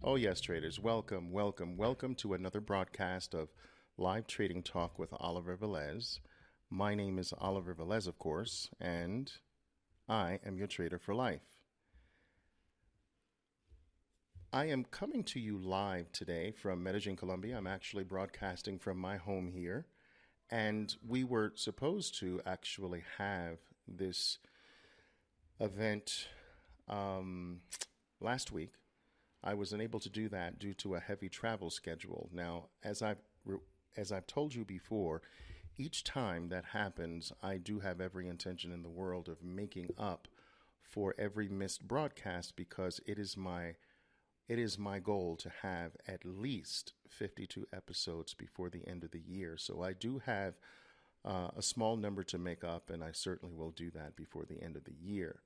Oh, yes, traders. Welcome, welcome, welcome to another broadcast of Live Trading Talk with Oliver Velez. My name is Oliver Velez, of course, and I am your trader for life. I am coming to you live today from Medellin, Colombia. I'm actually broadcasting from my home here, and we were supposed to actually have this event last week. I was unable to do that due to a heavy travel schedule. Now, as I've told you before, each time that happens, I do have every intention in the world of making up for every missed broadcast because it is my goal to have at least 52 episodes before the end of the year. So I do have a small number to make up, and I certainly will do that before the end of the year.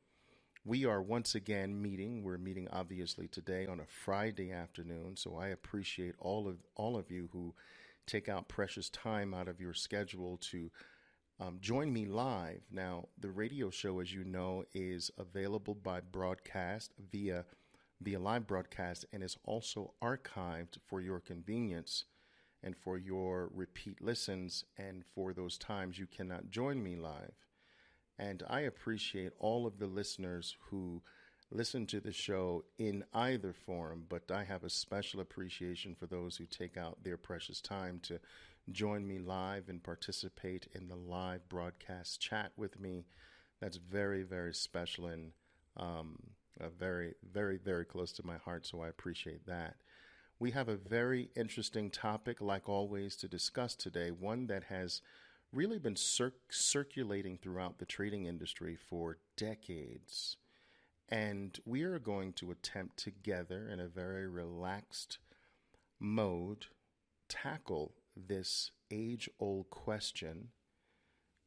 We are once again meeting. We're meeting obviously today on a Friday afternoon, so I appreciate all of you who take out precious time out of your schedule to join me live. Now, the radio show, as you know, is available by broadcast via live broadcast and is also archived for your convenience and for your repeat listens and for those times you cannot join me live. And I appreciate all of the listeners who listen to the show in either form, but I have a special appreciation for those who take out their precious time to join me live and participate in the live broadcast chat with me. That's very, very special and very, very, very close to my heart, so I appreciate that. We have a very interesting topic, like always, to discuss today, one that has really been circulating throughout the trading industry for decades. And we are going to attempt together in a very relaxed mode tackle this age-old question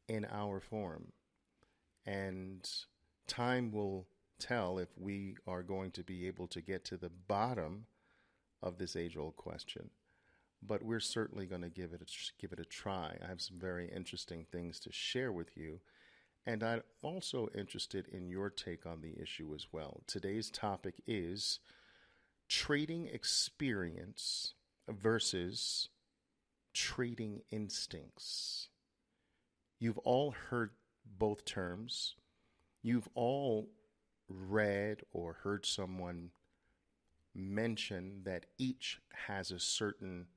in our form. And time will tell if we are going to be able to get to the bottom of this age-old question. But we're certainly going to give it a try. I have some very interesting things to share with you, and I'm also interested in your take on the issue as well. Today's topic is trading experience versus trading instincts. You've all heard both terms. You've all read or heard someone mention that each has a certain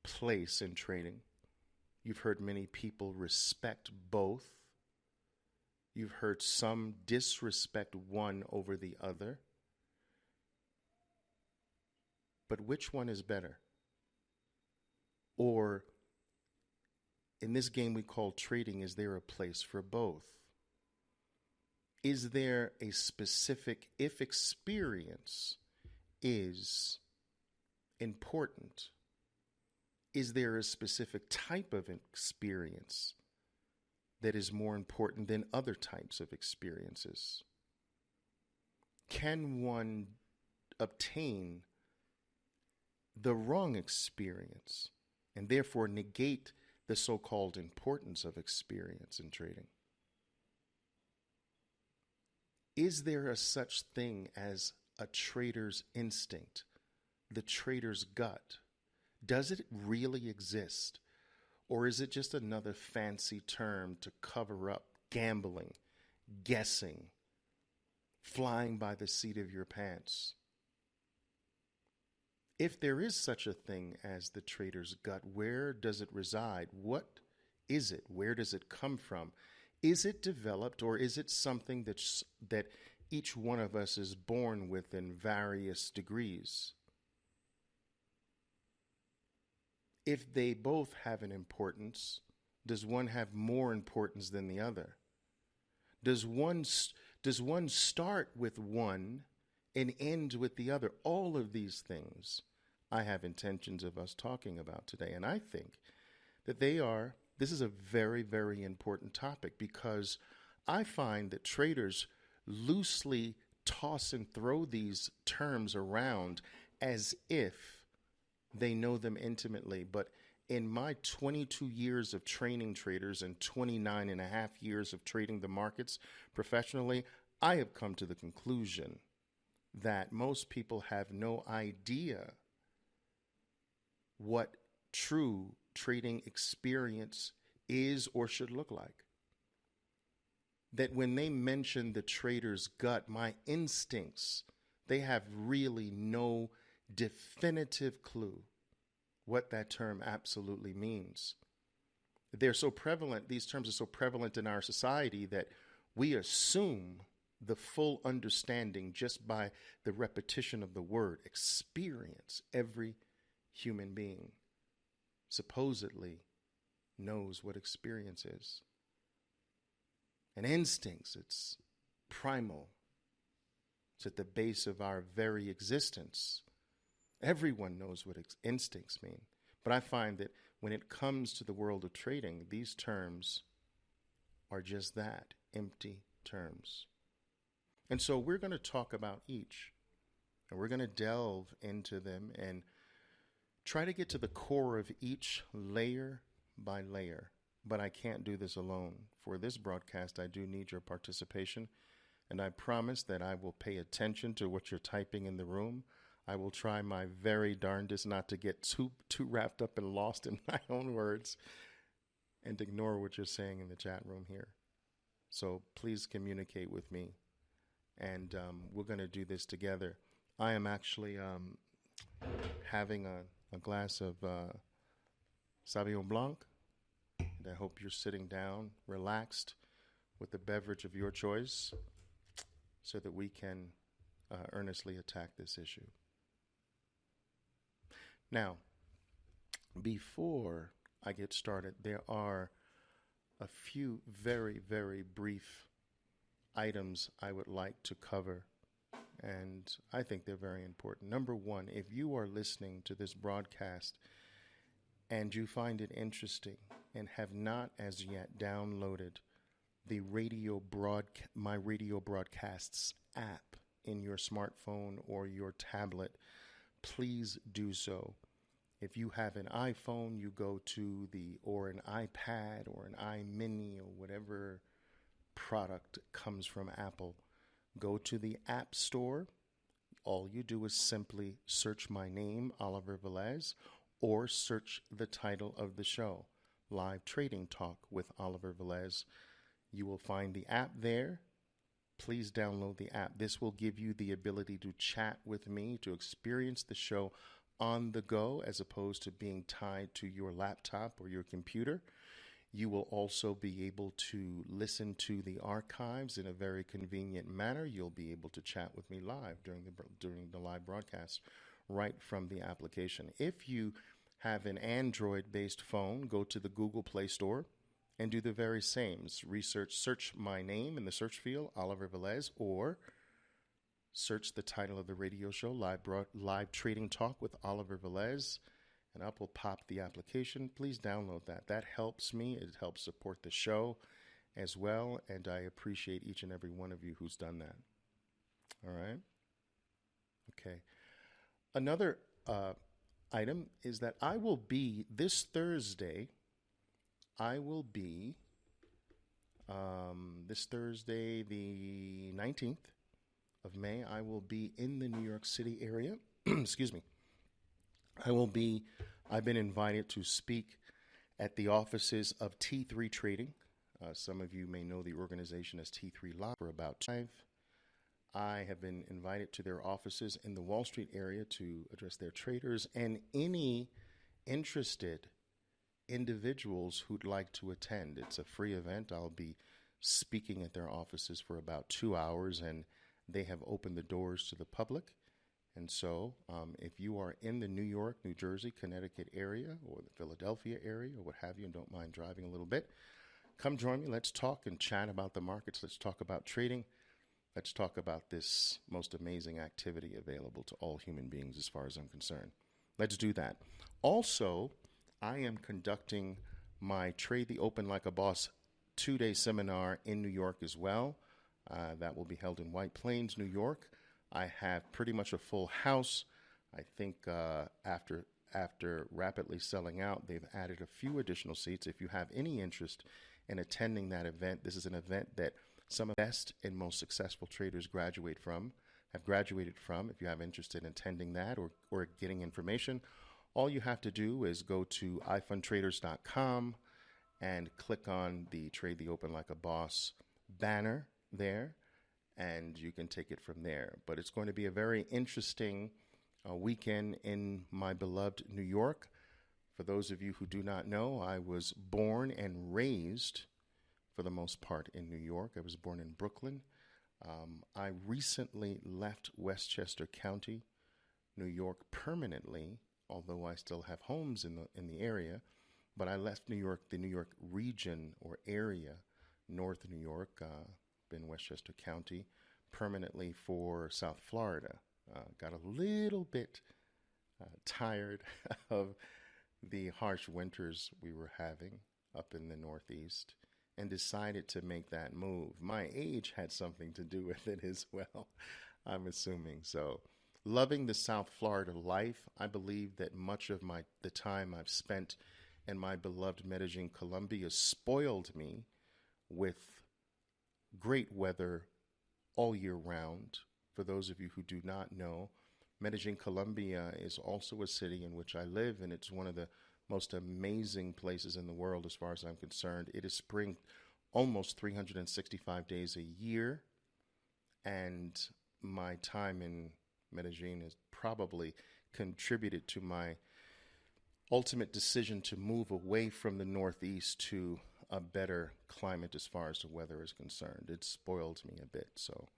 place in trading. You've heard many people respect both. You've heard some disrespect one over the other. But which one is better? Or in this game we call trading, is there a place for both? Is there a specific, if experience is important, is there a specific type of experience that is more important than other types of experiences? Can one obtain the wrong experience and therefore negate the so-called importance of experience in trading? Is there a such thing as a trader's instinct, the trader's gut? Does it really exist? Or is it just another fancy term to cover up gambling, guessing, flying by the seat of your pants? If there is such a thing as the trader's gut, where does it reside? What is it? Where does it come from? Is it developed, or is it something that each one of us is born with in various degrees? If they both have an importance, does one have more importance than the other? Does one start with one and end with the other? All of these things I have intentions of us talking about today. And I think that this is a very, very important topic, because I find that traders loosely toss and throw these terms around as if they know them intimately. But in my 22 years of training traders and 29 and a half years of trading the markets professionally, I have come to the conclusion that most people have no idea what true trading experience is or should look like. That when they mention the trader's gut, my instincts, they have really no definitive clue what that term absolutely means. They're so prevalent, these terms are so prevalent in our society that we assume the full understanding just by the repetition of the word experience. Every human being supposedly knows what experience is. And instincts, it's primal. It's at the base of our very existence. Everyone knows what instincts mean. But I find that when it comes to the world of trading, these terms are just that, empty terms. And so we're going to talk about each. And we're going to delve into them and try to get to the core of each layer by layer. But I can't do this alone. For this broadcast, I do need your participation. And I promise that I will pay attention to what you're typing in the room. I will try my very darndest not to get too wrapped up and lost in my own words and ignore what you're saying in the chat room here. So please communicate with me. And we're going to do this together. I am actually having a glass of Sauvignon Blanc. And I hope you're sitting down, relaxed, with the beverage of your choice so that we can earnestly attack this issue. Now, before I get started, there are a few very, very brief items I would like to cover, and I think they're very important. Number one, if you are listening to this broadcast and you find it interesting and have not as yet downloaded the my radio broadcasts app in your smartphone or your tablet, please do so. If you have an iPhone, you go to or an iPad or an iMini or whatever product comes from Apple, go to the App Store. All you do is simply search my name, Oliver Velez, or search the title of the show, Live Trading Talk with Oliver Velez. You will find the app there. Please download the app. This will give you the ability to chat with me, to experience the show on the go as opposed to being tied to your laptop or your computer. You will also be able to listen to the archives in a very convenient manner. You'll be able to chat with me live during the live broadcast right from the application. If you have an Android-based phone, go to the Google Play Store and do the very same. Search my name in the search field, Oliver Velez, or search the title of the radio show, Live Trading Talk with Oliver Velez, and up will pop the application. Please download that. That helps me. It helps support the show as well, and I appreciate each and every one of you who's done that. All right? Okay. Another item is that I will be, this Thursday, this Thursday, the 19th of May, I will be in the New York City area. Excuse me. I've been invited to speak at the offices of T3 Trading. Some of you may know the organization as T3 Live for about 5. I have been invited to their offices in the Wall Street area to address their traders and any interested individuals who'd like to attend. It's a free event. I'll be speaking at their offices for about 2 hours, and they have opened the doors to the public. And so if you are in the New York, New Jersey, Connecticut area or the Philadelphia area or what have you and don't mind driving a little bit, come join me. Let's talk and chat about the markets. Let's talk about trading. Let's talk about this most amazing activity available to all human beings as far as I'm concerned. Let's do that. Also, I am conducting my Trade the Open Like a Boss 2-day seminar in New York as well. That will be held in White Plains, New York. I have pretty much a full house. I think after rapidly selling out, they've added a few additional seats. If you have any interest in attending that event, this is an event that some of the best and most successful traders graduate from, have graduated from. If you have interest in attending that or getting information, all you have to do is go to ifundtraders.com and click on the Trade the Open Like a Boss banner there, and you can take it from there. But it's going to be a very interesting weekend in my beloved New York. For those of you who do not know, I was born and raised, for the most part, in New York. I was born in Brooklyn. I recently left Westchester County, New York, permanently, although I still have homes in the area. But I left New York, the New York region or area, North New York, in Westchester County, permanently for South Florida. Got a little bit tired of the harsh winters we were having up in the Northeast and decided to make that move. My age had something to do with it as well, I'm assuming. So, loving the South Florida life, I believe that much of the time I've spent in my beloved Medellin, Colombia, spoiled me with great weather all year round. For those of you who do not know, Medellin, Colombia is also a city in which I live, and it's one of the most amazing places in the world as far as I'm concerned. It is spring almost 365 days a year, and my time in Medellin has probably contributed to my ultimate decision to move away from the Northeast to a better climate as far as the weather is concerned. It spoiled me a bit, so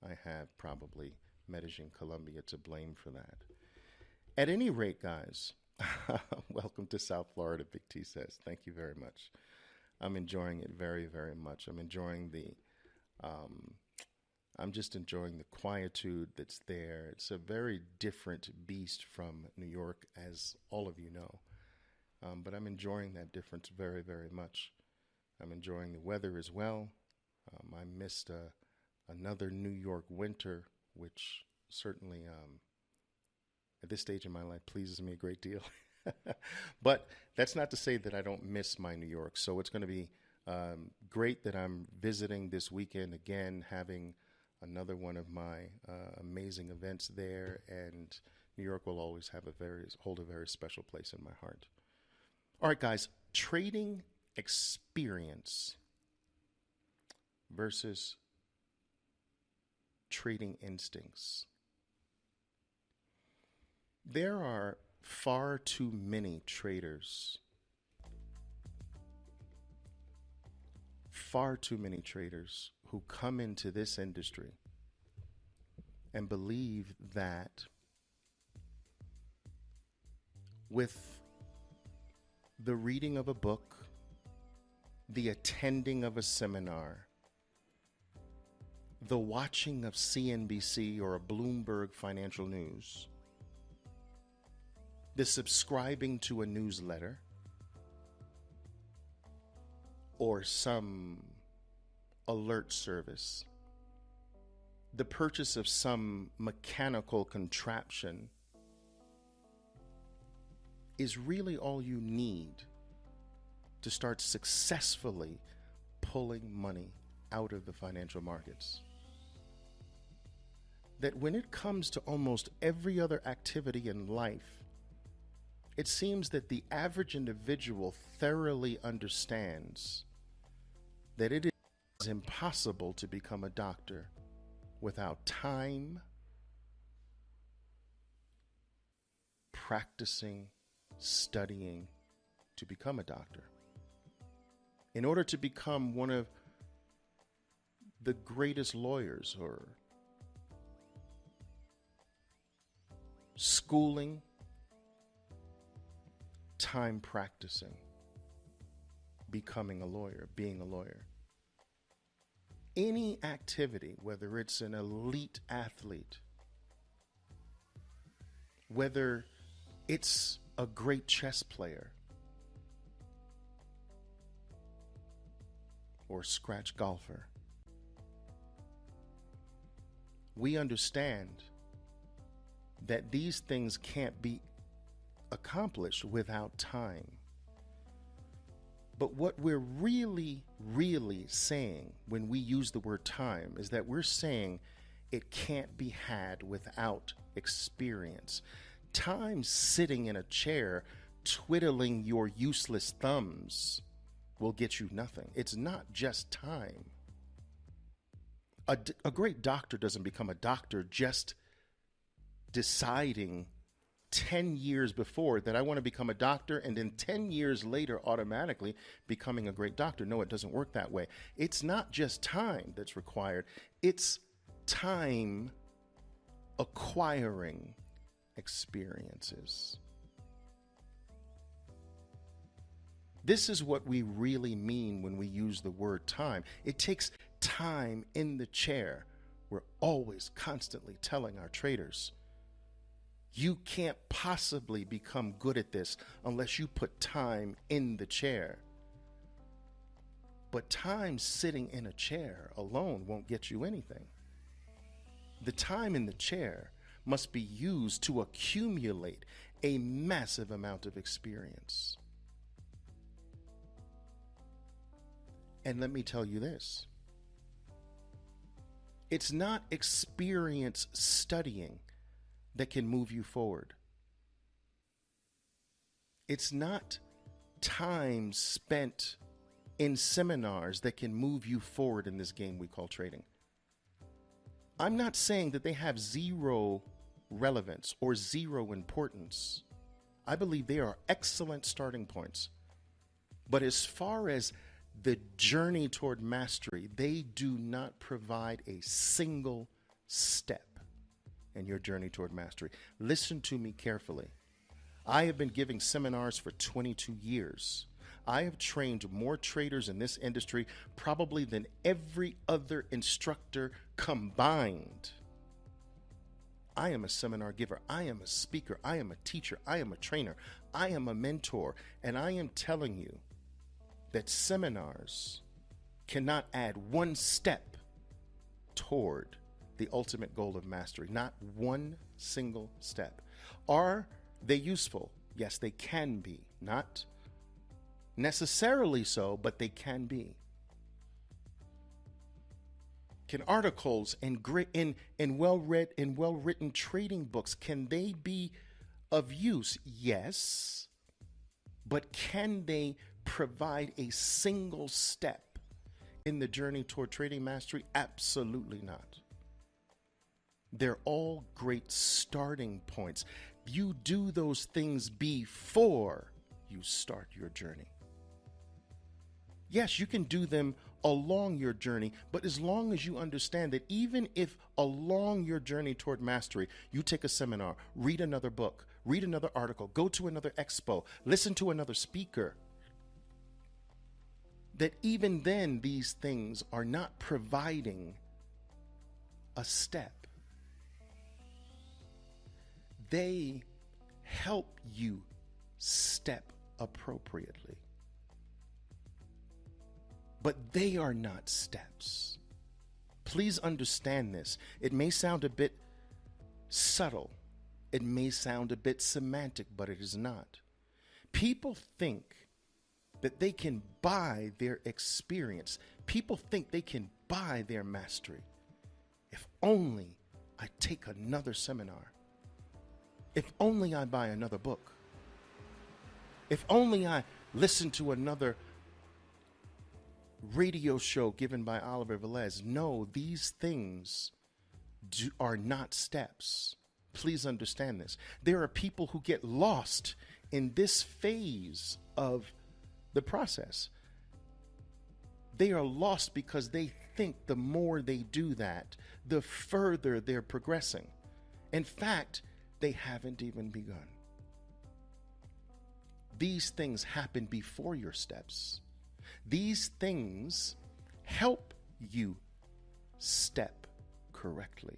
I have probably Medellin, Colombia to blame for that. At any rate, guys, welcome to South Florida, Big T says. Thank you very much. I'm enjoying it very, very much. I'm just enjoying the quietude that's there. It's a very different beast from New York, as all of you know. But I'm enjoying that difference very, very much. I'm enjoying the weather as well. I missed another New York winter, which certainly at this stage in my life pleases me a great deal. But that's not to say that I don't miss my New York. So it's going to be great that I'm visiting this weekend again, having another one of my amazing events there, and New York will always hold a very special place in my heart. All right, guys, trading experience versus trading instincts. There are far too many traders, who come into this industry and believe that with the reading of a book, the attending of a seminar, the watching of CNBC or a Bloomberg Financial News, the subscribing to a newsletter, or some alert service, the purchase of some mechanical contraption is really all you need to start successfully pulling money out of the financial markets. That when it comes to almost every other activity in life, it seems that the average individual thoroughly understands that it is impossible to become a doctor without time, practicing, studying to become a doctor. In order to become one of the greatest lawyers, or schooling, time practicing, becoming a lawyer, being a lawyer. Any activity, whether it's an elite athlete, whether it's a great chess player, or scratch golfer, we understand that these things can't be accomplished without time. But what we're really, really saying when we use the word time is that we're saying It can't be had without experience. Time sitting in a chair, twiddling your useless thumbs, will get you nothing. It's not just time. A great doctor doesn't become a doctor just deciding 10 years before that I want to become a doctor and then 10 years later automatically becoming a great doctor. No, it doesn't work that way. It's not just time that's required. It's time acquiring experiences. This is what we really mean when we use the word time. It takes time in the chair. We're always constantly telling our traders, you can't possibly become good at this unless you put time in the chair. But time sitting in a chair alone won't get you anything. The time in the chair must be used to accumulate a massive amount of experience. And let me tell you this. It's not experience studying that can move you forward. It's not time spent in seminars that can move you forward in this game we call trading. I'm not saying that they have zero relevance or zero importance. I believe they are excellent starting points. But as far as the journey toward mastery, they do not provide a single step in your journey toward mastery. Listen to me carefully. I have been giving seminars for 22 years. I have trained more traders in this industry probably than every other instructor combined. I am a seminar giver. I am a speaker. I am a teacher. I am a trainer. I am a mentor. And I am telling you that seminars cannot add one step toward the ultimate goal of mastery. Not one single step. Are they useful? Yes, they can be. Not necessarily so, but they can be. Can articles and well-read and well-written trading books, can they be of use? Yes. But can they provide a single step in the journey toward trading mastery? Absolutely not. They're all great starting points. You do those things before you start your journey. Yes, you can do them along your journey, but as long as you understand that even if along your journey toward mastery, you take a seminar, read another book, read another article, go to another expo, listen to another speaker, that even then these things are not providing a step. They help you step appropriately. But they are not steps. Please understand this. It may sound a bit subtle. It may sound a bit semantic, but it is not. People think that they can buy their experience. People think they can buy their mastery. If only I take another seminar. If only I buy another book. If only I listen to another radio show given by Oliver Velez. No, these things are not steps. Please understand this. There are people who get lost in this phase of the process. They are lost because they think the more they do that, the further they're progressing. In fact, they haven't even begun. These things happen before your steps. These things help you step correctly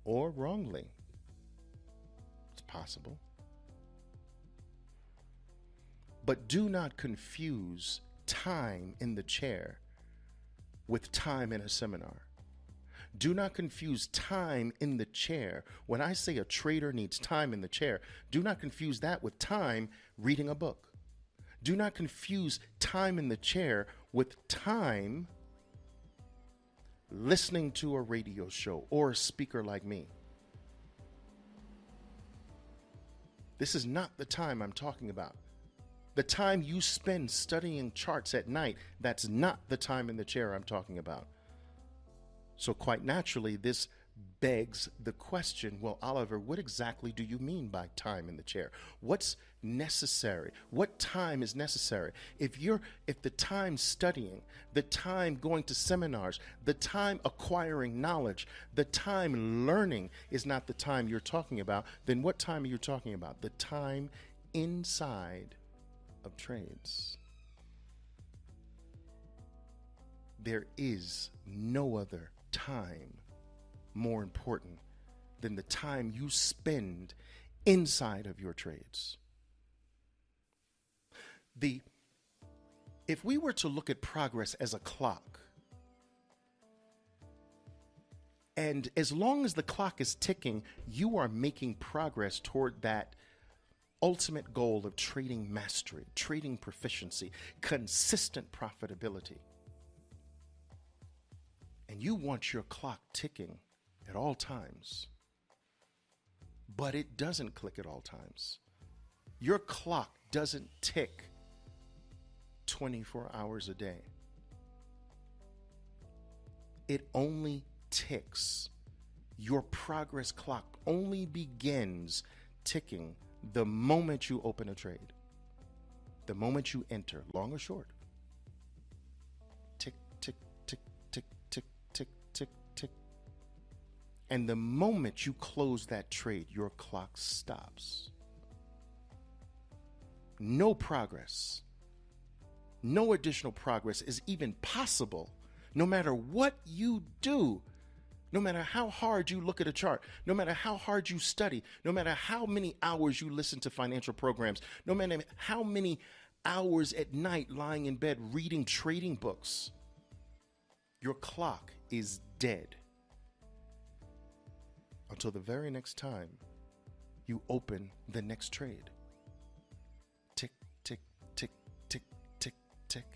or wrongly. It's possible. But do not confuse time in the chair with time in a seminar. Do not confuse time in the chair. When I say a trader needs time in the chair, do not confuse that with time reading a book. Do not confuse time in the chair with time listening to a radio show or a speaker like me. This is not the time I'm talking about. The time you spend studying charts at night, that's not the time in the chair I'm talking about. So quite naturally, this begs the question, well, Oliver, what exactly do you mean by time in the chair? What's necessary? What time is necessary? If the time studying, the time going to seminars, the time acquiring knowledge, the time learning is not the time you're talking about, then what time are you talking about? The time inside of trades. There is no other time more important than the time you spend inside of your trades. If we were to look at progress as a clock, and as long as the clock is ticking, you are making progress toward that ultimate goal of trading mastery, trading proficiency, consistent profitability. And you want your clock ticking at all times, but it doesn't click at all times. Your clock doesn't tick 24 hours a day. It only ticks. Your progress clock only begins ticking the moment you open a trade, the moment you enter, long or short. Tick, tick, tick, tick, tick, tick, tick, tick. And the moment you close that trade, your clock stops. No progress, no additional progress is even possible, no matter what you do. No matter how hard you look at a chart, no matter how hard you study, no matter how many hours you listen to financial programs, no matter how many hours at night lying in bed reading trading books, your clock is dead until the very next time you open the next trade. Tick, tick, tick, tick, tick, tick.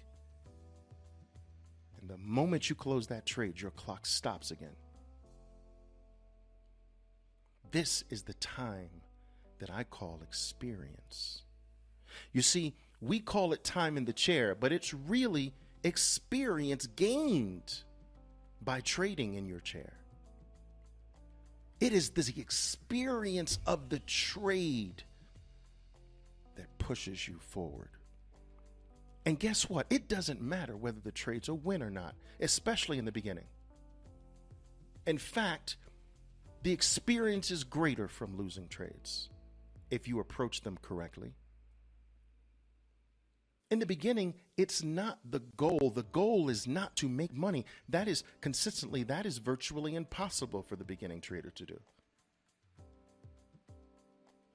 And the moment you close that trade, your clock stops again. This is the time that I call experience. You see, we call it time in the chair, but it's really experience gained by trading in your chair. It is the experience of the trade that pushes you forward. And guess what? It doesn't matter whether the trade's a win or not, especially in the beginning. In fact, the experience is greater from losing trades if you approach them correctly. In the beginning, it's not the goal. The goal is not to make money. That is virtually impossible for the beginning trader to do.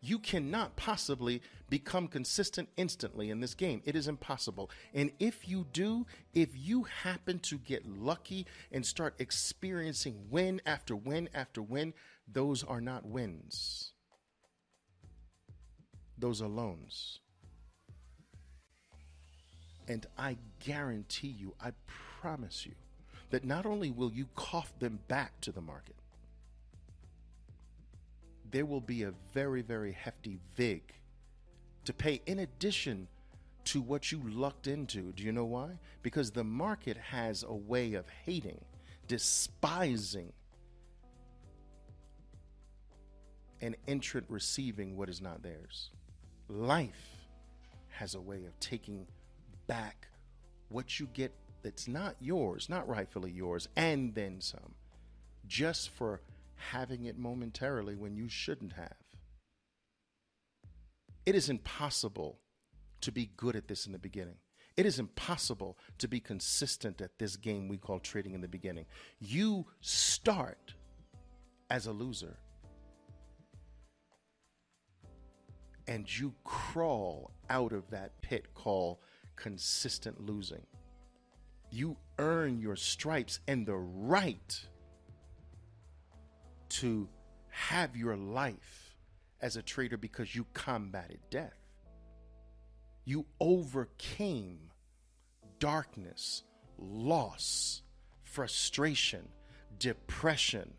You cannot possibly become consistent instantly in this game. It is impossible. And if you do, if you happen to get lucky and start experiencing win after win after win, those are not wins. Those are loans. And I guarantee you, I promise you, that not only will you cough them back to the market, there will be a very, very hefty vig to pay in addition to what you lucked into. Do you know why? Because the market has a way of hating, despising an entrant receiving what is not theirs. Life has a way of taking back what you get that's not yours, not rightfully yours, and then some, just for having it momentarily when you shouldn't have. It is impossible to be good at this in the beginning. It is impossible to be consistent at this game we call trading in the beginning. You start as a loser and you crawl out of that pit called consistent losing. You earn your stripes and the right to have your life as a trader because you combated death. You overcame darkness, loss, frustration, depression,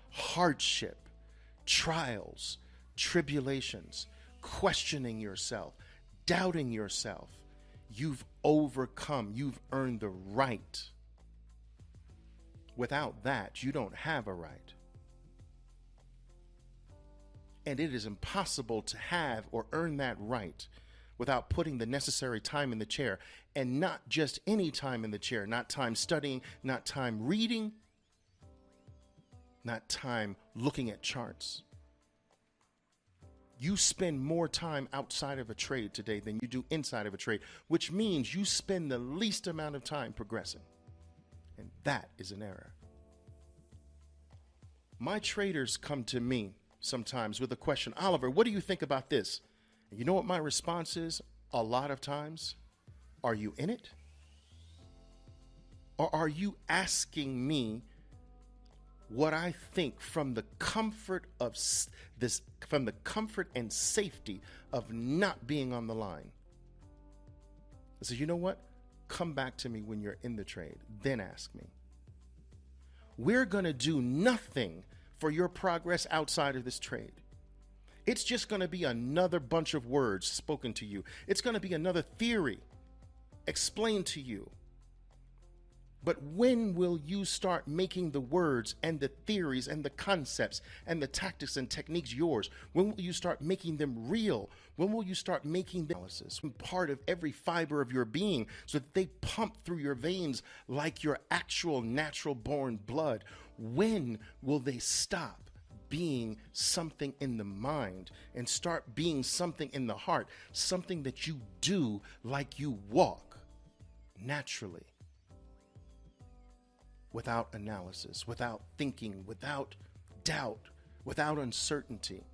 hardship, trials, tribulations, questioning yourself, doubting yourself, you've overcome. You've earned the right. Without that, you don't have a right. And it is impossible to have or earn that right without putting the necessary time in the chair, and not just any time in the chair, not time studying, not time reading, not time looking at charts. You spend more time outside of a trade today than you do inside of a trade, which means you spend the least amount of time progressing. And that is an error. My traders come to me sometimes with a question, Oliver, what do you think about this? And you know what my response is? A lot of times, are you in it? Or are you asking me what I think from the comfort of this, from the comfort and safety of not being on the line? I said, you know what? Come back to me when you're in the trade, then ask me. We're going to do nothing for your progress outside of this trade. It's just going to be another bunch of words spoken to you. It's going to be another theory explained to you. But when will you start making the words and the theories and the concepts and the tactics and techniques yours? When will you start making them real? When will you start making the analysis part of every fiber of your being so that they pump through your veins like your actual natural born blood? When will they stop being something in the mind and start being something in the heart, something that you do like you walk naturally? Without analysis, without thinking, without doubt, without uncertainty.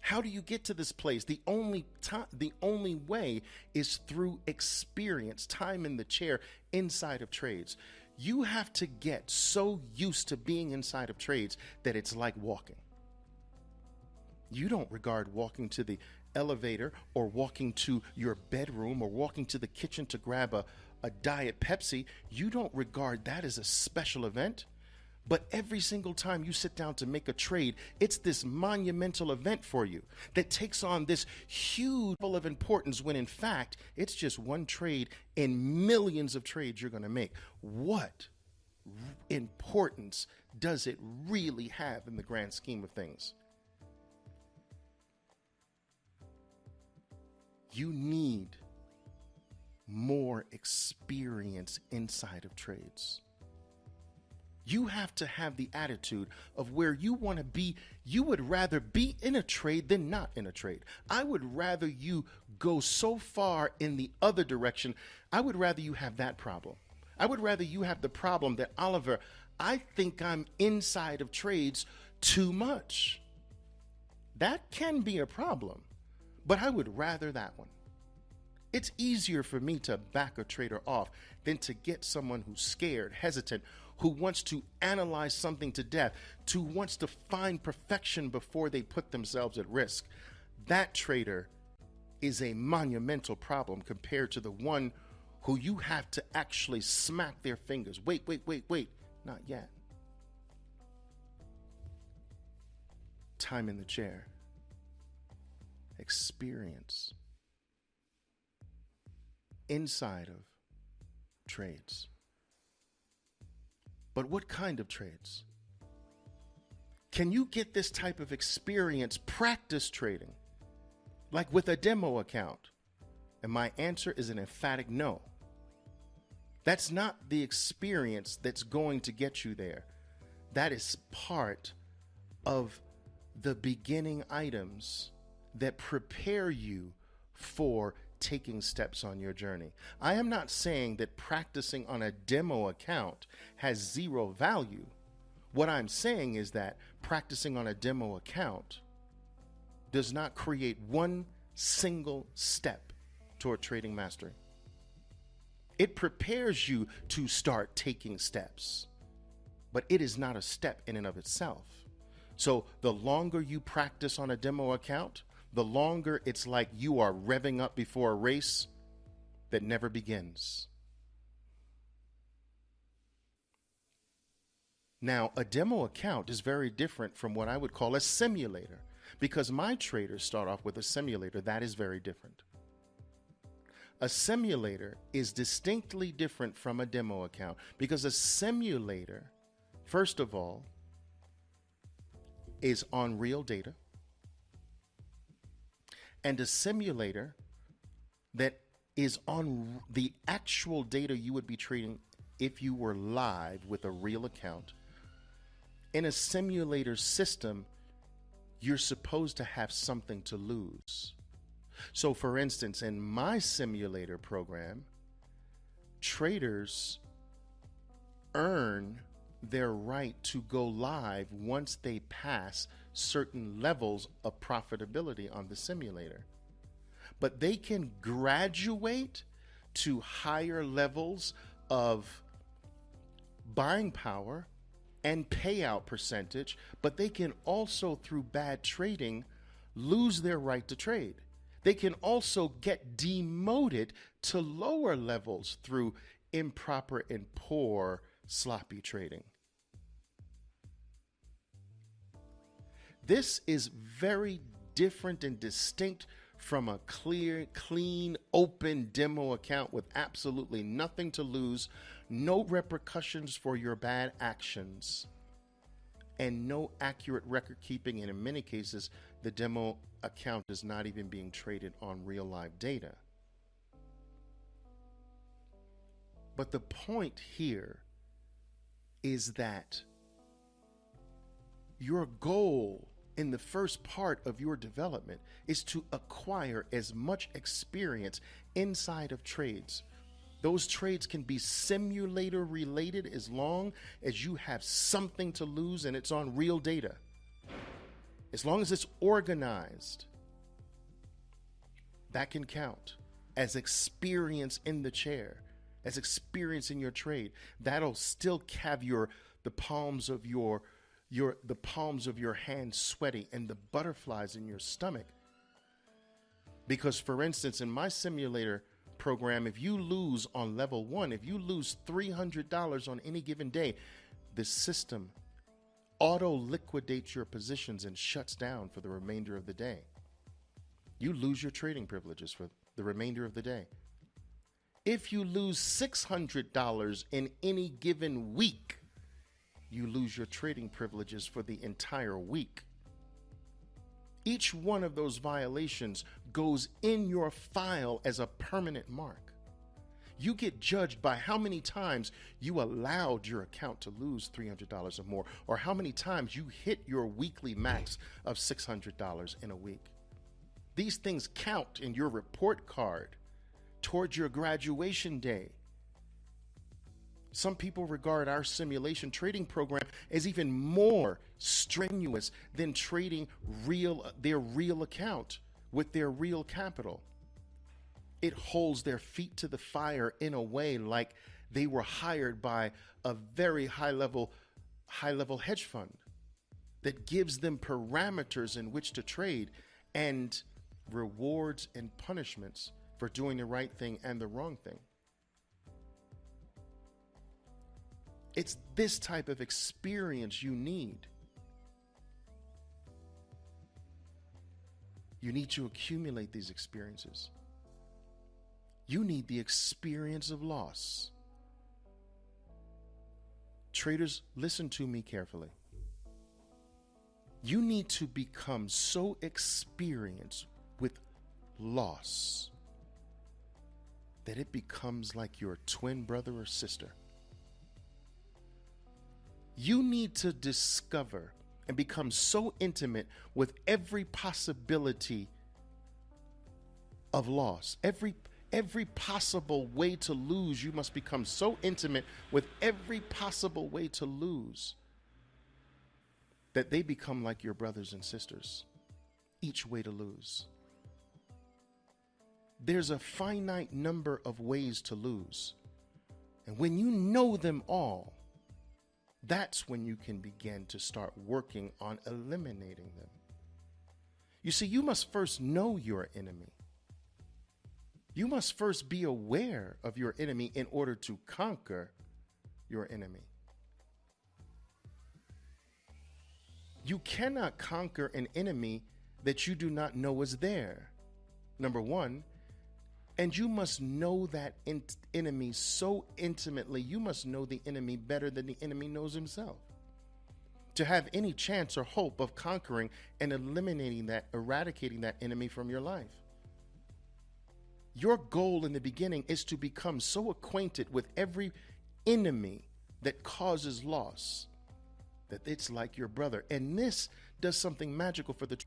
How do you get to this place? The only way is through experience, time in the chair, inside of trades. You have to get so used to being inside of trades that it's like walking. You don't regard walking to the elevator or walking to your bedroom or walking to the kitchen to grab a Diet Pepsi. You don't regard that as a special event. But every single time you sit down to make a trade, it's this monumental event for you that takes on this huge level of importance when in fact, it's just one trade in millions of trades you're going to make. What importance does it really have in the grand scheme of things? You need more experience inside of trades. You have to have the attitude of where you want to be. You would rather be in a trade than not in a trade. I would rather you go so far in the other direction. I would rather you have that problem. I would rather you have the problem that, Oliver, I think I'm inside of trades too much. That can be a problem, but I would rather that one. It's easier for me to back a trader off than to get someone who's scared, hesitant, who wants to analyze something to death, who wants to find perfection before they put themselves at risk. That trader is a monumental problem compared to the one who you have to actually smack their fingers. Wait, not yet. Time in the chair. Experience. Inside of trades. But what kind of trades? Can you get this type of experience, practice trading, like with a demo account? And my answer is an emphatic no. That's not the experience that's going to get you there. That is part of the beginning items that prepare you for taking steps on your journey. I am not saying that practicing on a demo account has zero value. What I'm saying is that practicing on a demo account does not create one single step toward trading mastery. It prepares you to start taking steps, but it is not a step in and of itself. So the longer you practice on a demo account, the longer it's like you are revving up before a race that never begins. Now, a demo account is very different from what I would call a simulator, because my traders start off with a simulator. That is very different. A simulator is distinctly different from a demo account, because a simulator, first of all, is on real data, and a simulator that is on the actual data you would be trading if you were live with a real account. In a simulator system, you're supposed to have something to lose. So for instance, in my simulator program, traders earn their right to go live once they pass certain levels of profitability on the simulator. But they can graduate to higher levels of buying power and payout percentage, but they can also, through bad trading, lose their right to trade. They can also get demoted to lower levels through improper and poor, sloppy trading. This is very different and distinct from a clear, clean, open demo account with absolutely nothing to lose, no repercussions for your bad actions, and no accurate record keeping. And in many cases, the demo account is not even being traded on real live data. But the point here is that your goal in the first part of your development is to acquire as much experience inside of trades. Those trades can be simulator related as long as you have something to lose and it's on real data. As long as it's organized, that can count as experience in the chair, as experience in your trade. That'll still have the palms of your hands sweaty and the butterflies in your stomach. Because for instance, in my simulator program, if you lose on level 1, if you lose $300 on any given day, the system auto liquidates your positions and shuts down for the remainder of the day. You lose your trading privileges for the remainder of the day. If you lose $600 in any given week, you lose your trading privileges for the entire week. Each one of those violations goes in your file as a permanent mark. You get judged by how many times you allowed your account to lose $300 or more, or how many times you hit your weekly max of $600 in a week. These things count in your report card towards your graduation day. Some people regard our simulation trading program as even more strenuous than trading their real account with their real capital. It holds their feet to the fire in a way like they were hired by a very high level hedge fund that gives them parameters in which to trade and rewards and punishments for doing the right thing and the wrong thing. It's this type of experience you need. You need to accumulate these experiences. You need the experience of loss. Traders, listen to me carefully. You need to become so experienced with loss that it becomes like your twin brother or sister. You need to discover and become so intimate with every possibility of loss. Every possible way to lose, you must become so intimate with every possible way to lose that they become like your brothers and sisters, each way to lose. There's a finite number of ways to lose. And when you know them all, that's when you can begin to start working on eliminating them. You see, you must first know your enemy. You must first be aware of your enemy in order to conquer your enemy. You cannot conquer an enemy that you do not know is there, number one. And you must know that enemy so intimately. You must know the enemy better than the enemy knows himself, to have any chance or hope of conquering and eliminating that, eradicating that enemy from your life. Your goal in the beginning is to become so acquainted with every enemy that causes loss that it's like your brother. And this does something magical for the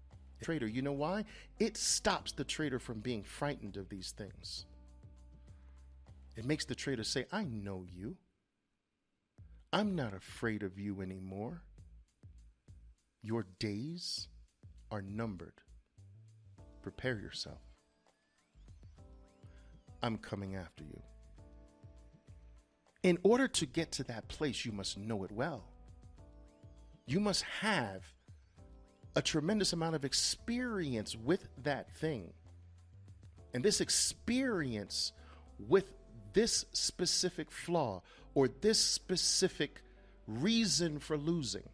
trader. You know why? It stops the trader from being frightened of these things. It makes the trader say, I know you. I'm not afraid of you anymore. Your days are numbered. Prepare yourself. I'm coming after you. In order to get to that place, you must know it well. You must have a tremendous amount of experience with that thing. And this experience with this specific flaw or this specific reason for losing,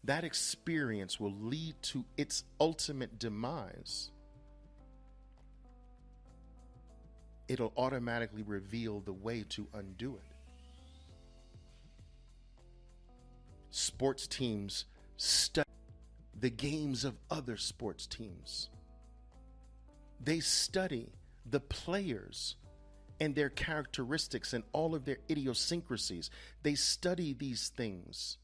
that experience will lead to its ultimate demise. It'll automatically reveal the way to undo it. Sports teams study the games of other sports teams. They study the players and their characteristics and all of their idiosyncrasies. They study these things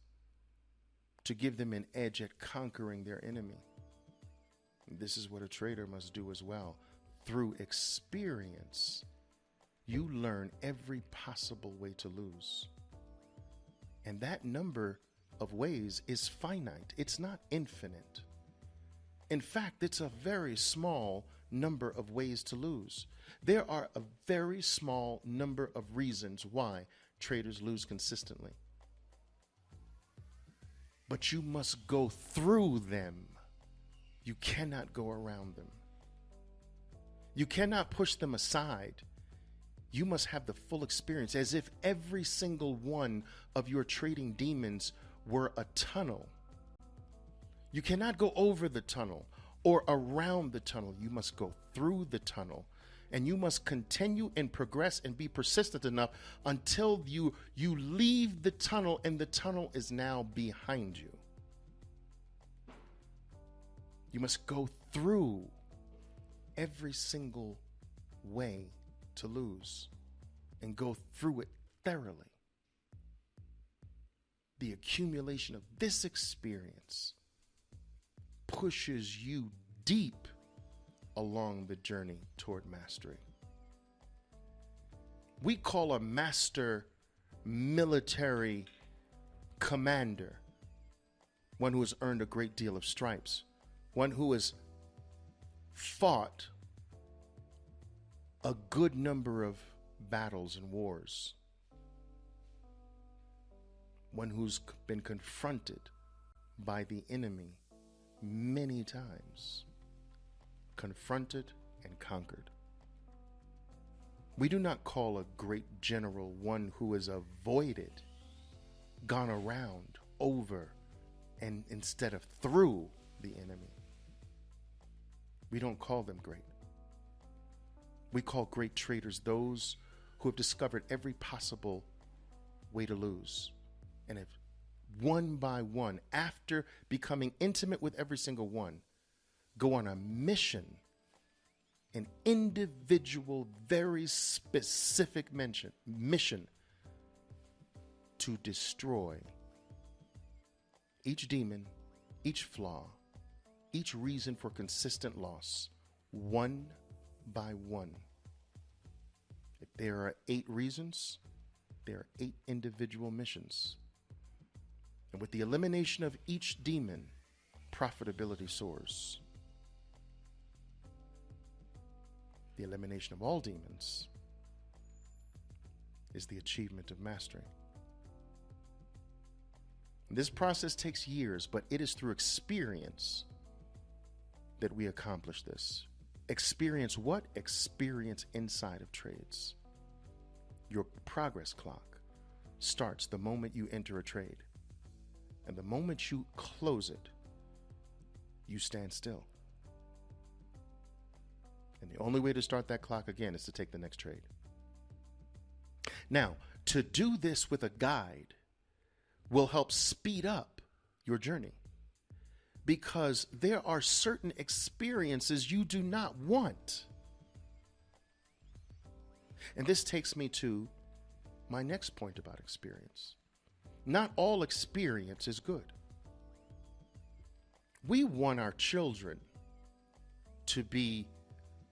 to give them an edge at conquering their enemy. This is what a trader must do as well. Through experience, you learn every possible way to lose. And that number of ways is finite. It's not infinite. In fact, it's a very small number of ways to lose. There are a very small number of reasons why traders lose consistently. But you must go through them. You cannot go around them. You cannot push them aside. You must have the full experience, as if every single one of your trading demons were a tunnel. You cannot go over the tunnel or around the tunnel. You must go through the tunnel, and you must continue and progress and be persistent enough until you leave the tunnel and the tunnel is now behind you. You must go through every single way to lose and go through it thoroughly. The accumulation of this experience pushes you deep along the journey toward mastery. We call a master military commander one who has earned a great deal of stripes, one who has fought a good number of battles and wars, one who's been confronted by the enemy many times, confronted and conquered. We do not call a great general one who has avoided, gone around, over, and instead of through the enemy. We don't call them great. We call great traders those who have discovered every possible way to lose, and have one by one, after becoming intimate with every single one, go on a mission, an individual, very specific mission to destroy each demon, each flaw, each reason for consistent loss, one by one. If there are 8 reasons, there are 8 individual missions. And with the elimination of each demon, profitability soars. The elimination of all demons is the achievement of mastery. This process takes years, but it is through experience that we accomplish this. Experience what? Experience inside of trades. Your progress clock starts the moment you enter a trade. And the moment you close it, you stand still. And the only way to start that clock again is to take the next trade. Now, to do this with a guide will help speed up your journey, because there are certain experiences you do not want. And this takes me to my next point about experience. Not all experience is good. We want our children to be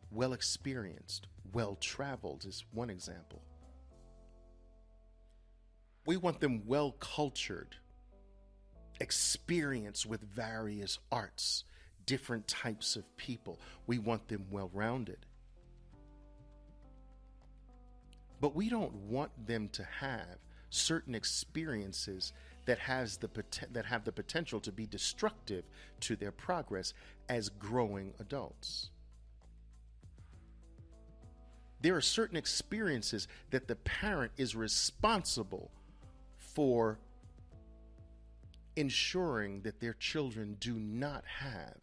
well experienced, well traveled is one example. We want them well cultured, experienced with various arts, different types of people. We want them well rounded. But we don't want them to have certain experiences that have the potential to be destructive to their progress as growing adults. There are certain experiences that the parent is responsible for ensuring that their children do not have.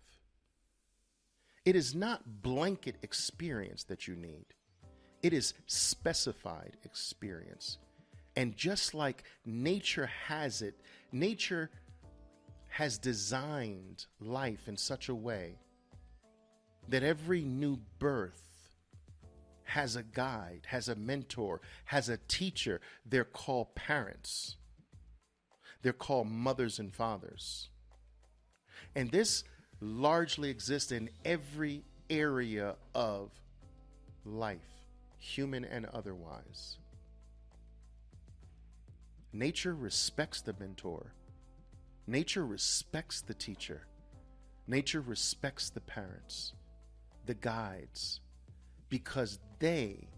It is not blanket experience that you need. It is specified experience. And just like nature has it, nature has designed life in such a way that every new birth has a guide, has a mentor, has a teacher. They're called parents. They're called mothers and fathers. And this largely exists in every area of life, human and otherwise. Nature respects the mentor. Nature respects the teacher. Nature respects the parents, the guides, because they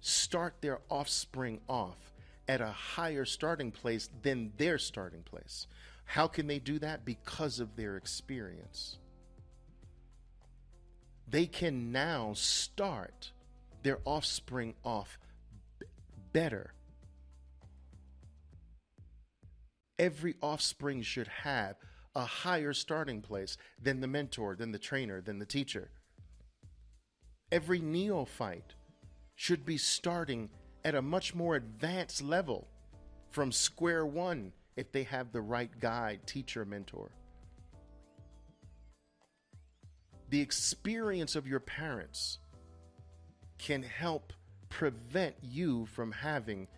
start their offspring off at a higher starting place than their starting place. How can they do that? Because of their experience. They can now start their offspring off better. Every offspring should have a higher starting place than the mentor, than the trainer, than the teacher. Every neophyte should be starting at a much more advanced level from square one if they have the right guide, teacher, mentor. The experience of your parents can help prevent you from having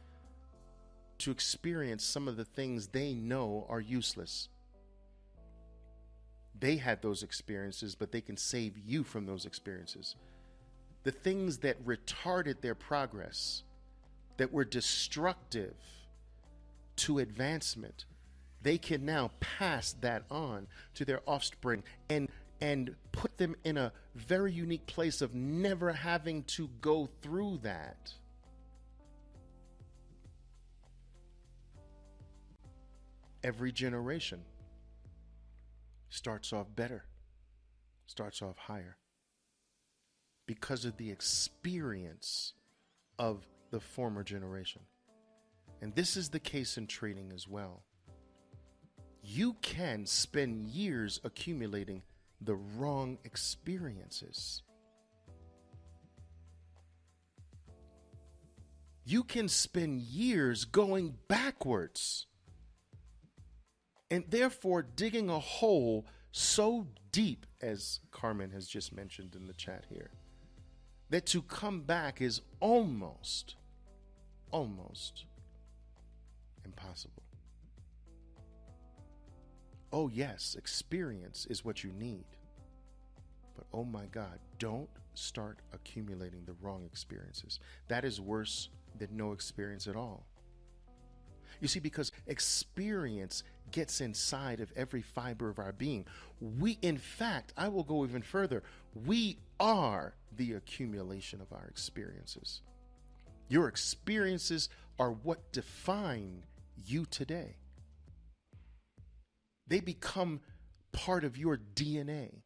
to experience some of the things they know are useless. They had those experiences, but they can save you from those experiences. The things that retarded their progress, that were destructive to advancement, they can now pass that on to their offspring and put them in a very unique place of never having to go through that. Every generation starts off better, starts off higher, because of the experience of the former generation. And this is the case in trading as well. You can spend years accumulating the wrong experiences. You can spend years going backwards and therefore digging a hole so deep, as Carmen has just mentioned in the chat here, that to come back is almost impossible. Oh yes, experience is what you need. But oh my God, don't start accumulating the wrong experiences. That is worse than no experience at all. You see, because experience gets inside of every fiber of our being. In fact, I will go even further. We are the accumulation of our experiences. Your experiences are what define you today. They become part of your DNA.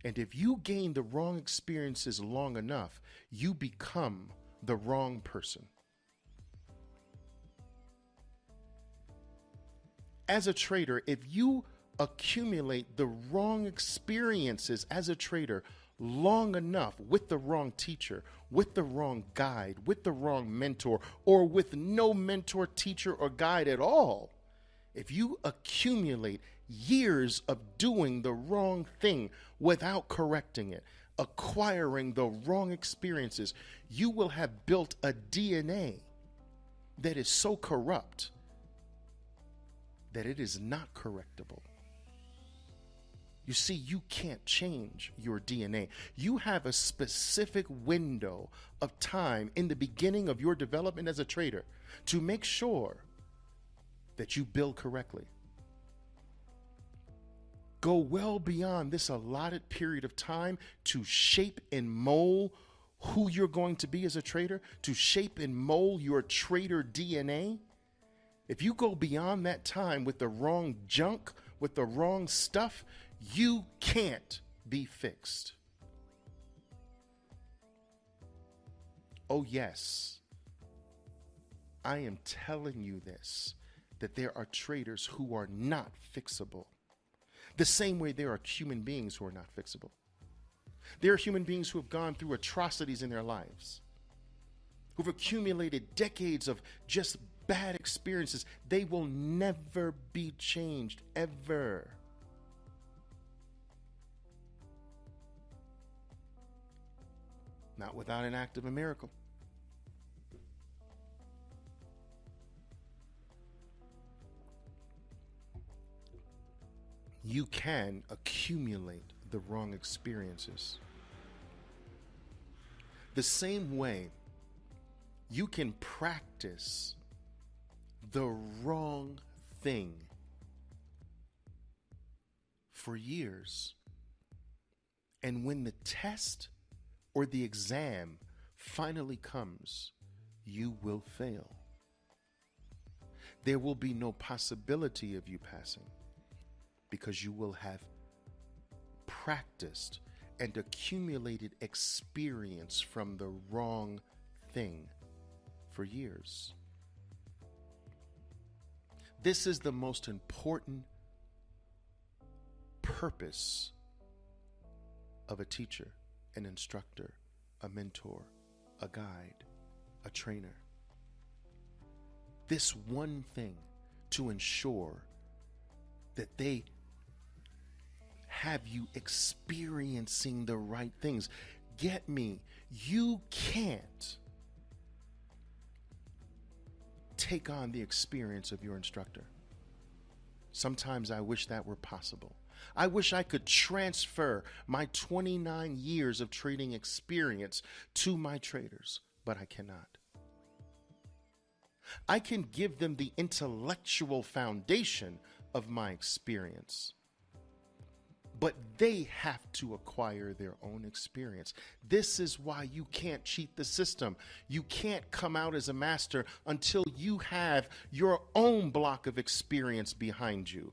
And if you gain the wrong experiences long enough, you become the wrong person. As a trader, if you accumulate the wrong experiences as a trader long enough with the wrong teacher, with the wrong guide, with the wrong mentor, or with no mentor, teacher, or guide at all, if you accumulate years of doing the wrong thing without correcting it, acquiring the wrong experiences, you will have built a DNA that is so corrupt that it is not correctable. You see, you can't change your DNA. You have a specific window of time in the beginning of your development as a trader to make sure that you build correctly. Go well beyond this allotted period of time to shape and mold who you're going to be as a trader, to shape and mold your trader DNA. If you go beyond that time with the wrong junk, with the wrong stuff, you can't be fixed. Oh, yes, I am telling you this, that there are traders who are not fixable. The same way there are human beings who are not fixable. There are human beings who have gone through atrocities in their lives, who've accumulated decades of just bad experiences. They will never be changed, ever. Not without an act of a miracle. You can accumulate the wrong experiences. The same way you can practice the wrong thing for years, and when the test or the exam finally comes, you will fail. There will be no possibility of you passing because you will have practiced and accumulated experience from the wrong thing for years. This is the most important purpose of a teacher, an instructor, a mentor, a guide, a trainer. This one thing, to ensure that they have you experiencing the right things. Get me, you can't take on the experience of your instructor. Sometimes I wish that were possible. I wish I could transfer my 29 years of trading experience to my traders, but I cannot. I can give them the intellectual foundation of my experience, but they have to acquire their own experience. This is why you can't cheat the system. You can't come out as a master until you have your own block of experience behind you.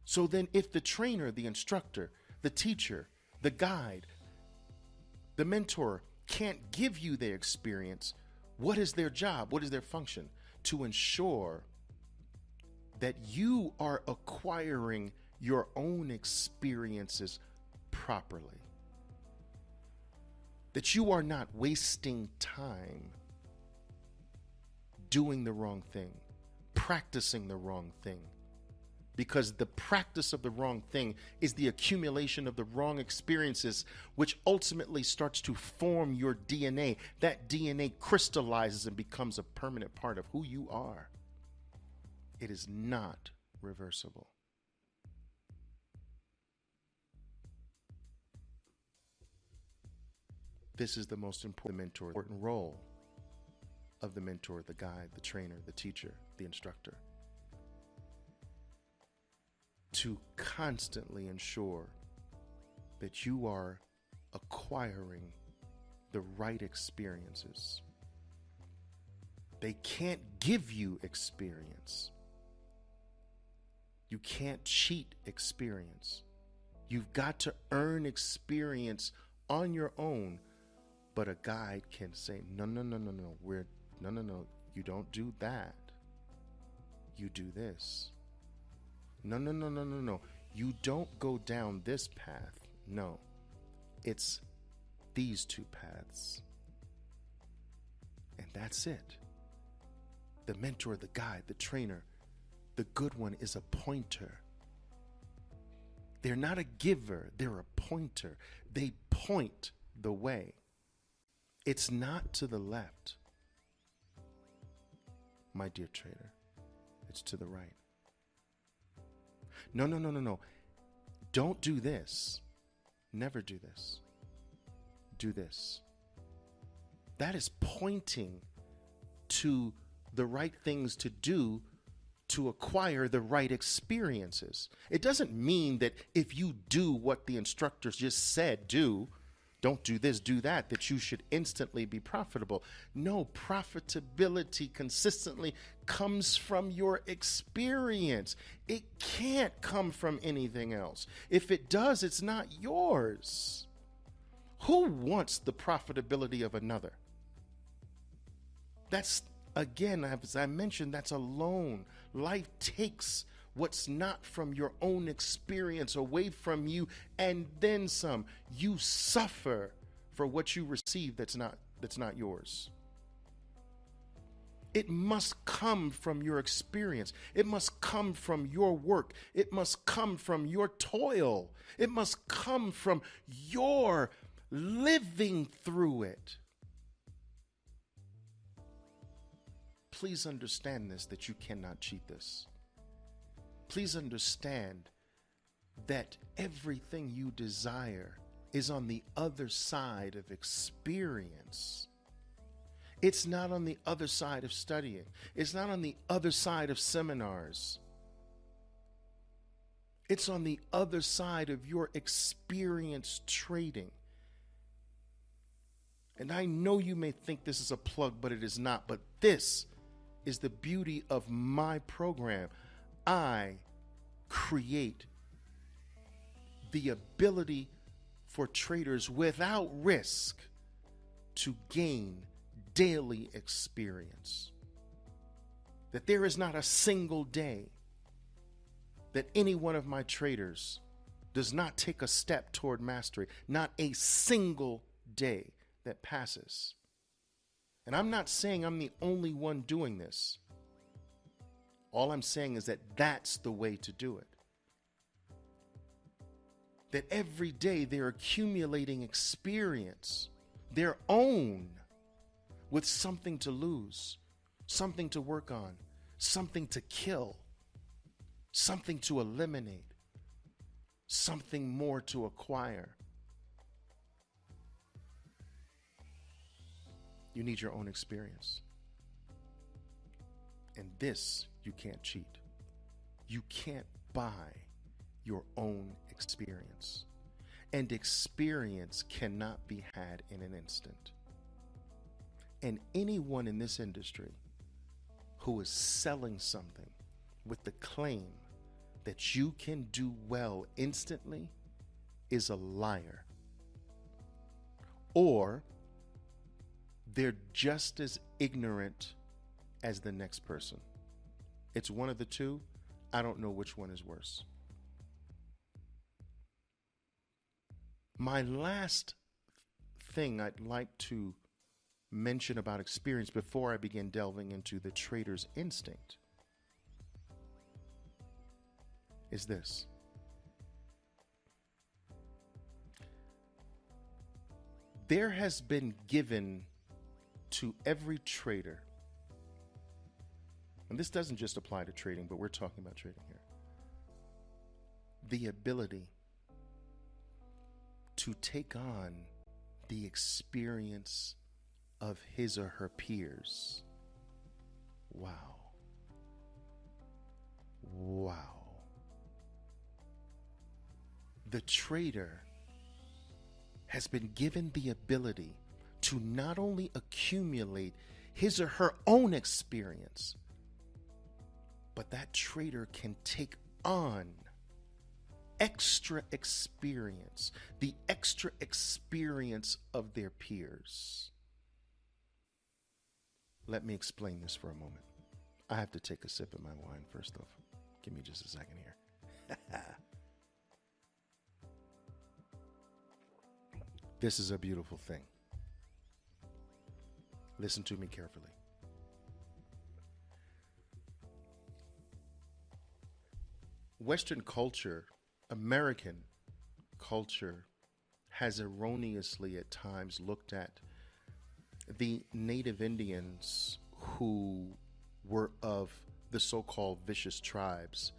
So then if the trainer, the instructor, the teacher, the guide, the mentor can't give you their experience, what is their job? What is their function? To ensure that you are acquiring your own experiences properly. That you are not wasting time doing the wrong thing, practicing the wrong thing. Because the practice of the wrong thing is the accumulation of the wrong experiences, which ultimately starts to form your DNA. That DNA crystallizes and becomes a permanent part of who you are. It is not reversible. This is the most important role of the mentor, the guide, the trainer, the teacher, the instructor. To constantly ensure that you are acquiring the right experiences. They can't give you experience. You can't cheat experience. You've got to earn experience on your own, but a guide can say, no, You don't do that. You do this. No, no, no, no, no, no. You don't go down this path. No. It's these two paths. And that's it. The mentor, the guide, the trainer, the good one is a pointer. They're not a giver, they're a pointer. They point the way. It's not to the left, my dear trader. It's to the right. No, no, no, no, no. Don't do this. Never do this. Do this. That is pointing to the right things to do to acquire the right experiences. It doesn't mean that if you do what the instructors just said do, don't do this, do that, that you should instantly be profitable. No, profitability consistently comes from your experience. It can't come from anything else. If it does, it's not yours. Who wants the profitability of another? That's, again, as I mentioned, that's a loan. Life takes what's not from your own experience away from you, and then some. You suffer for what you receive that's not yours. It must come from your experience. It must come from your work. It must come from your toil. It must come from your living through it. Please understand this, that you cannot cheat this. Please understand that everything you desire is on the other side of experience. It's not on the other side of studying. It's not on the other side of seminars. It's on the other side of your experience trading. And I know you may think this is a plug, but it is not. But this is the beauty of my program. I create the ability for traders without risk to gain daily experience. That there is not a single day that any one of my traders does not take a step toward mastery. Not a single day that passes. And I'm not saying I'm the only one doing this. All I'm saying is that that's the way to do it. That every day they're accumulating experience, their own, with something to lose, something to work on, something to kill, something to eliminate, something more to acquire. You need your own experience. And this you can't cheat. You can't buy your own experience. And experience cannot be had in an instant. And anyone in this industry who is selling something with the claim that you can do well instantly is a liar. Or they're just as ignorant as the next person. It's one of the two. I don't know which one is worse. My last thing I'd like to mention about experience before I begin delving into the trader's instinct is this. There has been given to every trader, and this doesn't just apply to trading, but we're talking about trading here, the ability to take on the experience of his or her peers. Wow. Wow. The trader has been given the ability to not only accumulate his or her own experience, but that trader can take on extra experience, the extra experience of their peers. let me explain this for a moment. I have to take a sip of my wine first, though. Give me just a second here. This is a beautiful thing. Listen to me carefully. Western culture, American culture, has erroneously at times looked at the native Indians who were of the so-called vicious tribes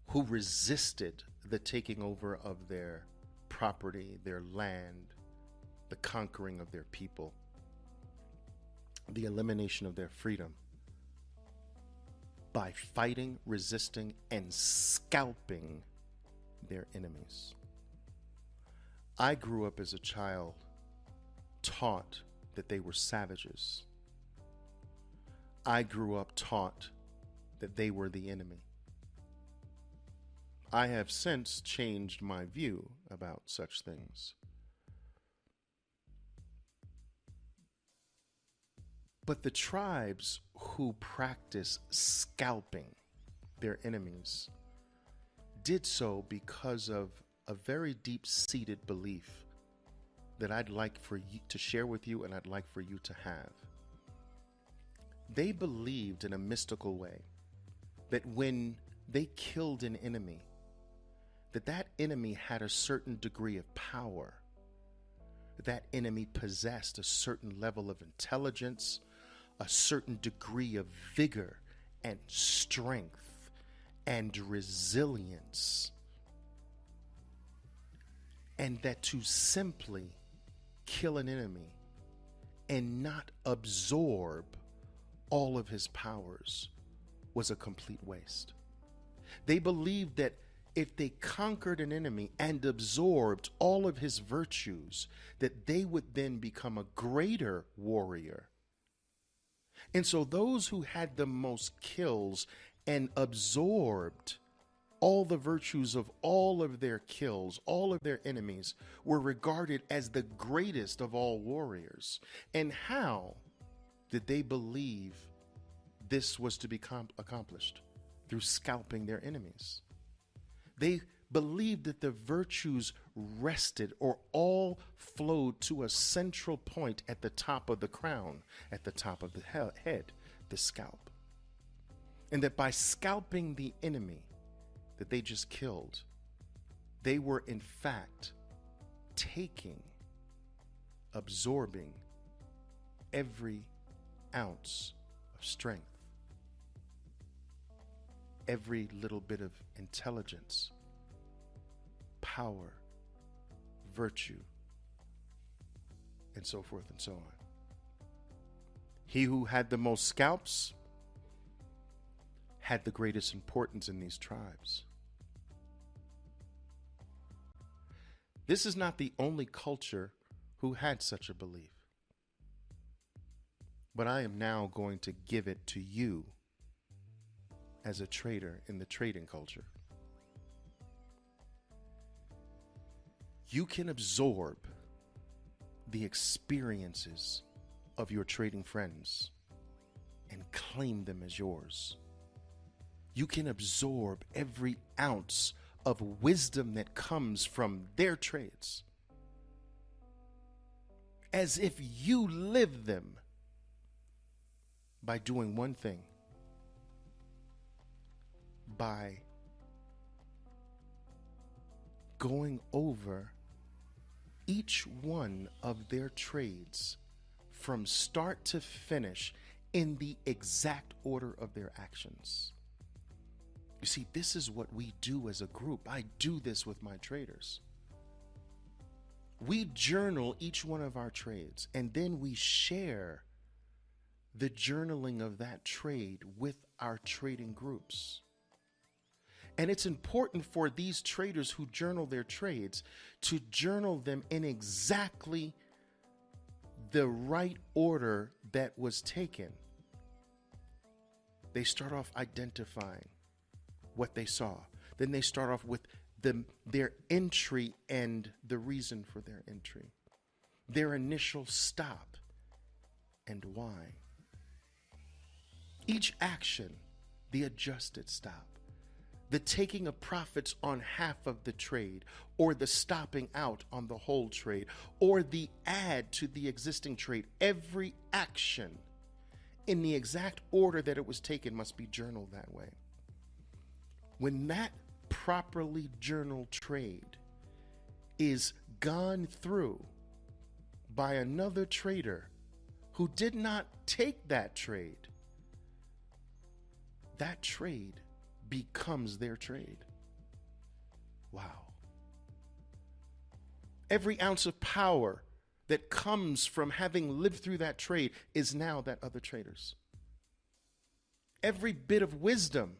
who resisted the taking over of their property, their land, the conquering of their people, the elimination of their freedom, by fighting, resisting, and scalping their enemies. I grew up as a child taught that they were savages. I grew up taught that they were the enemy. I have since changed my view about such things. But the tribes who practice scalping their enemies did so because of a very deep-seated belief that I'd like for you to share with you and I'd like for you to have. They believed in a mystical way that when they killed an enemy, that enemy had a certain degree of power. That enemy possessed a certain level of intelligence, a certain degree of vigor and strength and resilience. And that to simply kill an enemy and not absorb all of his powers was a complete waste. They believed that if they conquered an enemy and absorbed all of his virtues, that they would then become a greater warrior. And so those who had the most kills and absorbed all the virtues of all of their kills, all of their enemies, were regarded as the greatest of all warriors. And how did they believe this was to be accomplished? Through scalping their enemies. They believed that the virtues rested or all flowed to a central point at the top of the crown, at the top of the head, the scalp. And that by scalping the enemy that they just killed, they were in fact taking, absorbing every ounce of strength, every little bit of intelligence, power, virtue, and so forth and so on. He who had the most scalps had the greatest importance in these tribes. This is not the only culture who had such a belief, but I am now going to give it to you as a trader in the trading culture. You can absorb the experiences of your trading friends and claim them as yours. You can absorb every ounce of wisdom that comes from their trades as if you live them by doing one thing: by going over each one of their trades from start to finish in the exact order of their actions. You see, this is what we do as a group. I do this with my traders. We journal each one of our trades, and then we share the journaling of that trade with our trading groups. And it's important for these traders who journal their trades to journal them in exactly the right order that was taken. They start off identifying what they saw. Then they start off with their entry and the reason for their entry, their initial stop, and why. Each action, the adjusted stop, the taking of profits on half of the trade, or the stopping out on the whole trade, or the add to the existing trade, every action in the exact order that it was taken must be journaled that way. When that properly journaled trade is gone through by another trader who did not take that trade becomes their trade. Wow. Every ounce of power that comes from having lived through that trade is now that other trader's. Every bit of wisdom,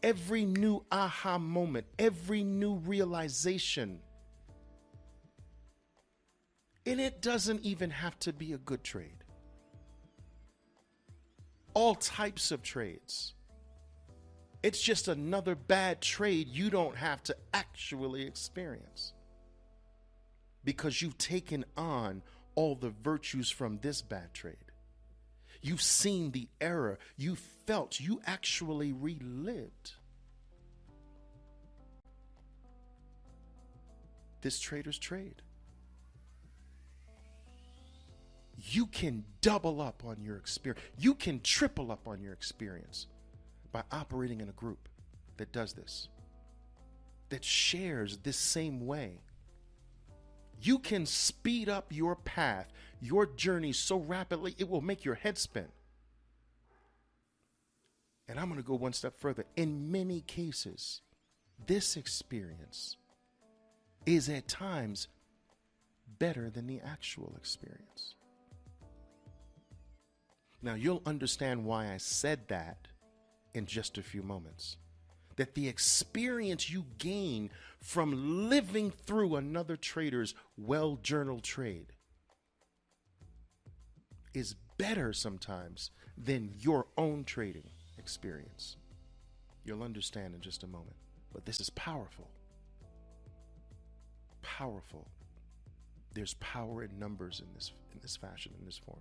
every new aha moment, every new realization, and it doesn't even have to be a good trade. All types of trades. It's just another bad trade you don't have to actually experience, because you've taken on all the virtues from this bad trade. You've seen the error. You felt, you actually relived this trader's trade. You can double up on your experience. You can triple up on your experience by operating in a group that does this, that shares this same way. You can speed up your path, your journey so rapidly it will make your head spin. And I'm going to go one step further. In many cases, this experience is at times better than the actual experience. Now, you'll understand why I said that in just a few moments. That the experience you gain from living through another trader's well-journaled trade is better sometimes than your own trading experience. You'll understand in just a moment. But this is powerful. Powerful. There's power in numbers in this fashion, in this form.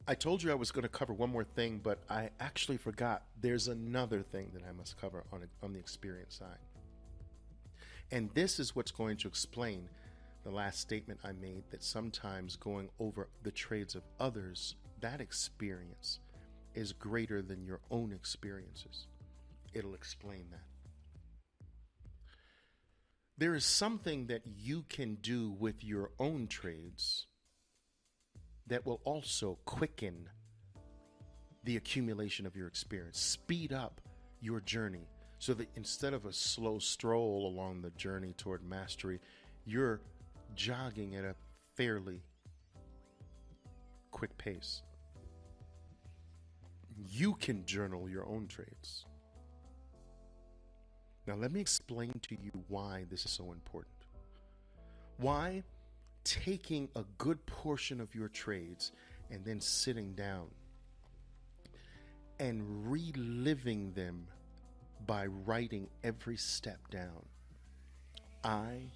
I told you I was going to cover one more thing, but I actually forgot. There's another thing that I must cover on the experience side. And this is what's going to explain the last statement I made, that sometimes going over the trades of others, that experience is greater than your own experiences. It'll explain that. There is something that you can do with your own trades that will also quicken the accumulation of your experience, speed up your journey, so that instead of a slow stroll along the journey toward mastery, you're jogging at a fairly quick pace. You can journal your own trades. Now, let me explain to you why this is so important. Why taking a good portion of your trades and then sitting down and reliving them by writing every step down. I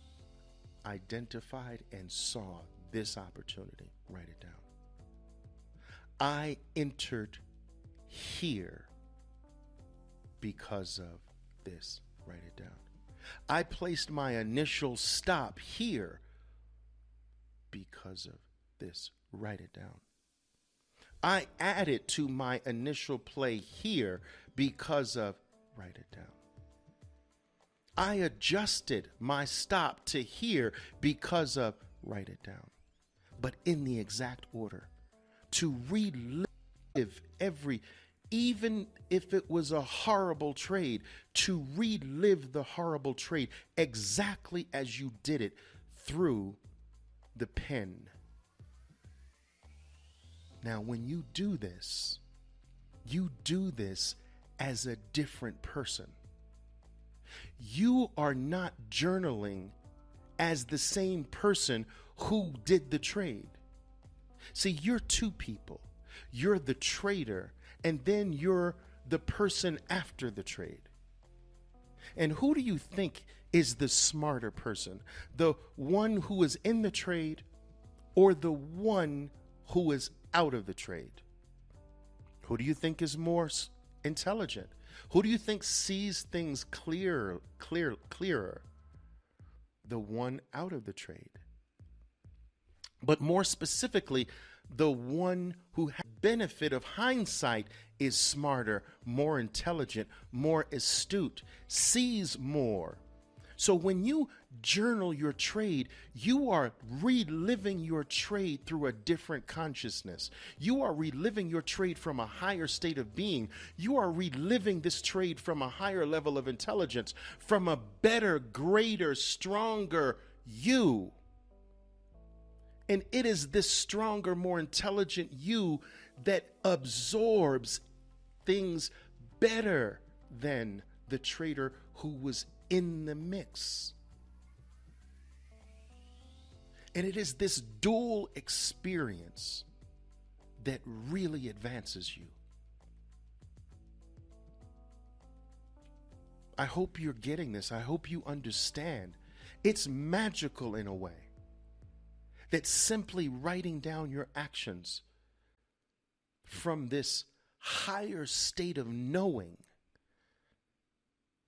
identified and saw this opportunity. Write it down. I entered here because of this. Write it down. I placed my initial stop here because of this. Write it down. I added to my initial play here because of, write it down. I adjusted my stop to here because of, write it down. But in the exact order, to relive every, even if it was a horrible trade, to relive the horrible trade exactly as you did it through the pen. Now, when you do this as a different person. You are not journaling as the same person who did the trade. See, you're two people. You're the trader, and then you're the person after the trade. And who do you think is the smarter person? The one who is in the trade or the one who is out of the trade? Who do you think is more intelligent? Who do you think sees things clearer? The one out of the trade. But more specifically, the one who has the benefit of hindsight is smarter, more intelligent, more astute, sees more. So when you journal your trade, you are reliving your trade through a different consciousness. You are reliving your trade from a higher state of being. You are reliving this trade from a higher level of intelligence, from a better, greater, stronger you. And it is this stronger, more intelligent you that absorbs things better than the trader who was in the mix. And it is this dual experience that really advances you. I hope you're getting this. I hope you understand. It's magical in a way that simply writing down your actions from this higher state of knowing.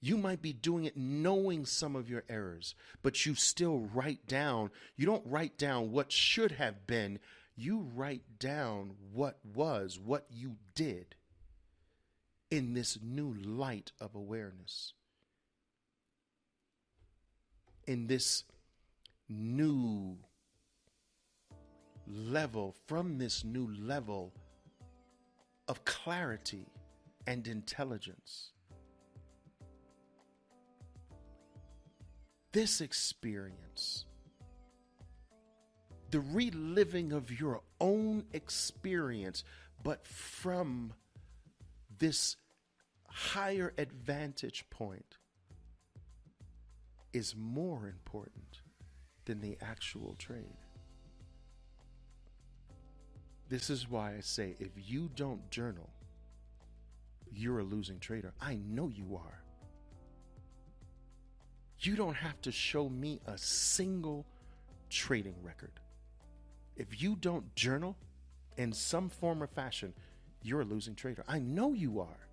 You might be doing it knowing some of your errors, but you still write down. You don't write down what should have been. You write down what was, what you did in this new light of awareness, in this new level, from this new level of clarity and intelligence. This experience, the reliving of your own experience, but from this higher advantage point, is more important than the actual trade. This is why I say, if you don't journal, you're a losing trader. I know you are. You don't have to show me a single trading record. If you don't journal in some form or fashion, you're a losing trader. I know you are.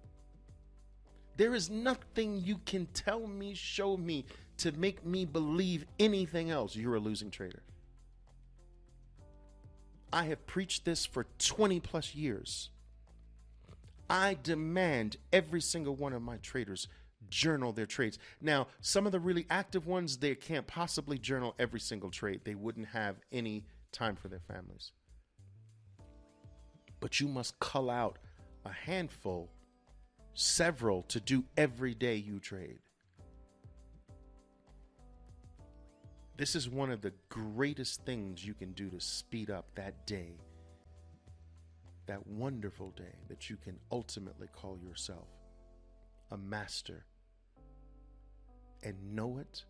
There is nothing you can tell me, show me, to make me believe anything else. You're a losing trader. I have preached this for 20 plus years. I demand every single one of my traders journal their trades. Now, some of the really active ones, they can't possibly journal every single trade. They wouldn't have any time for their families. But you must cull out a handful, several, to do every day you trade. This is one of the greatest things you can do to speed up that day, that wonderful day that you can ultimately call yourself a master, and know it